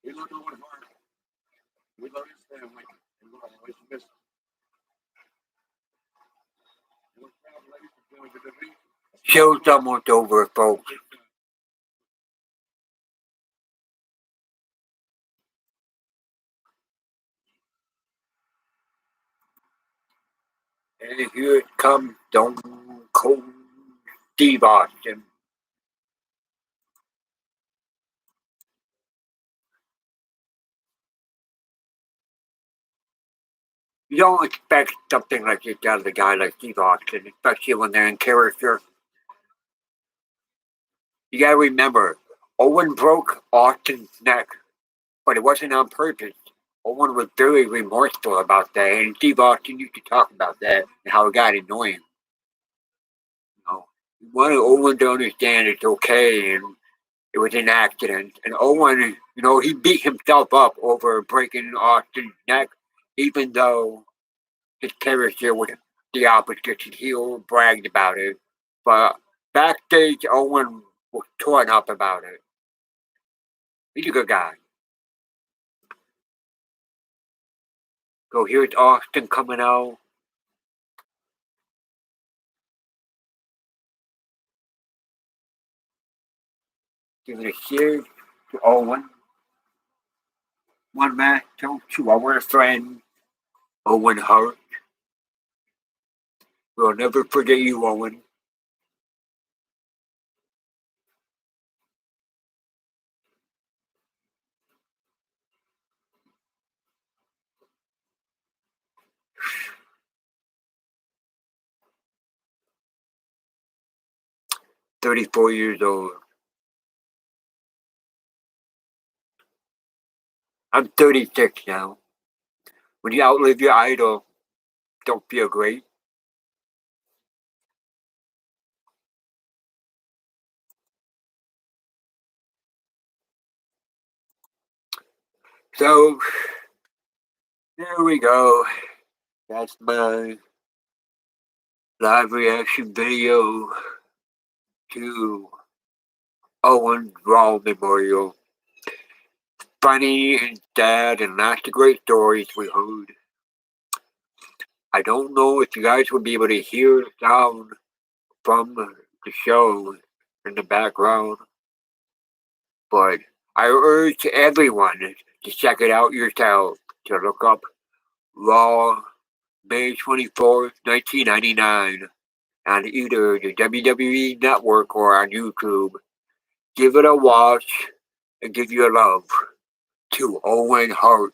[SPEAKER 3] We love Owen Hart. We love his family. And we'll always miss him. We're proud, ladies and gentlemen,
[SPEAKER 1] Show's almost over, folks. And here it comes, Stone Cold Steve Austin. You don't expect something like this out of a guy like Steve Austin, especially when they're in character. You gotta remember, Owen broke Austin's neck, but it wasn't on purpose. Owen was very remorseful about that, and Steve Austin used to talk about that and how it got annoying. You know, he wanted Owen to understand it's okay and it was an accident. And Owen, he beat himself up over breaking Austin's neck, even though his character was the opposite. He bragged about it. But backstage, Owen was torn up about it. He's a good guy. So here's Austin coming out. Giving a cheers to Owen. One match to our friend, Owen Hart. We'll never forget you, Owen. "34 years old. I'm 36 now. When you outlive your idol, don't feel great. So, there we go. That's my live reaction video to Owen's Raw Memorial. Funny and sad and lots of great stories we heard. I don't know if you guys will be able to hear the sound from the show in the background, but I urge everyone to check it out yourself, to look up Raw May 24th, 1999 on either the WWE Network or on YouTube. Give it a watch and give your love to Owen Hart.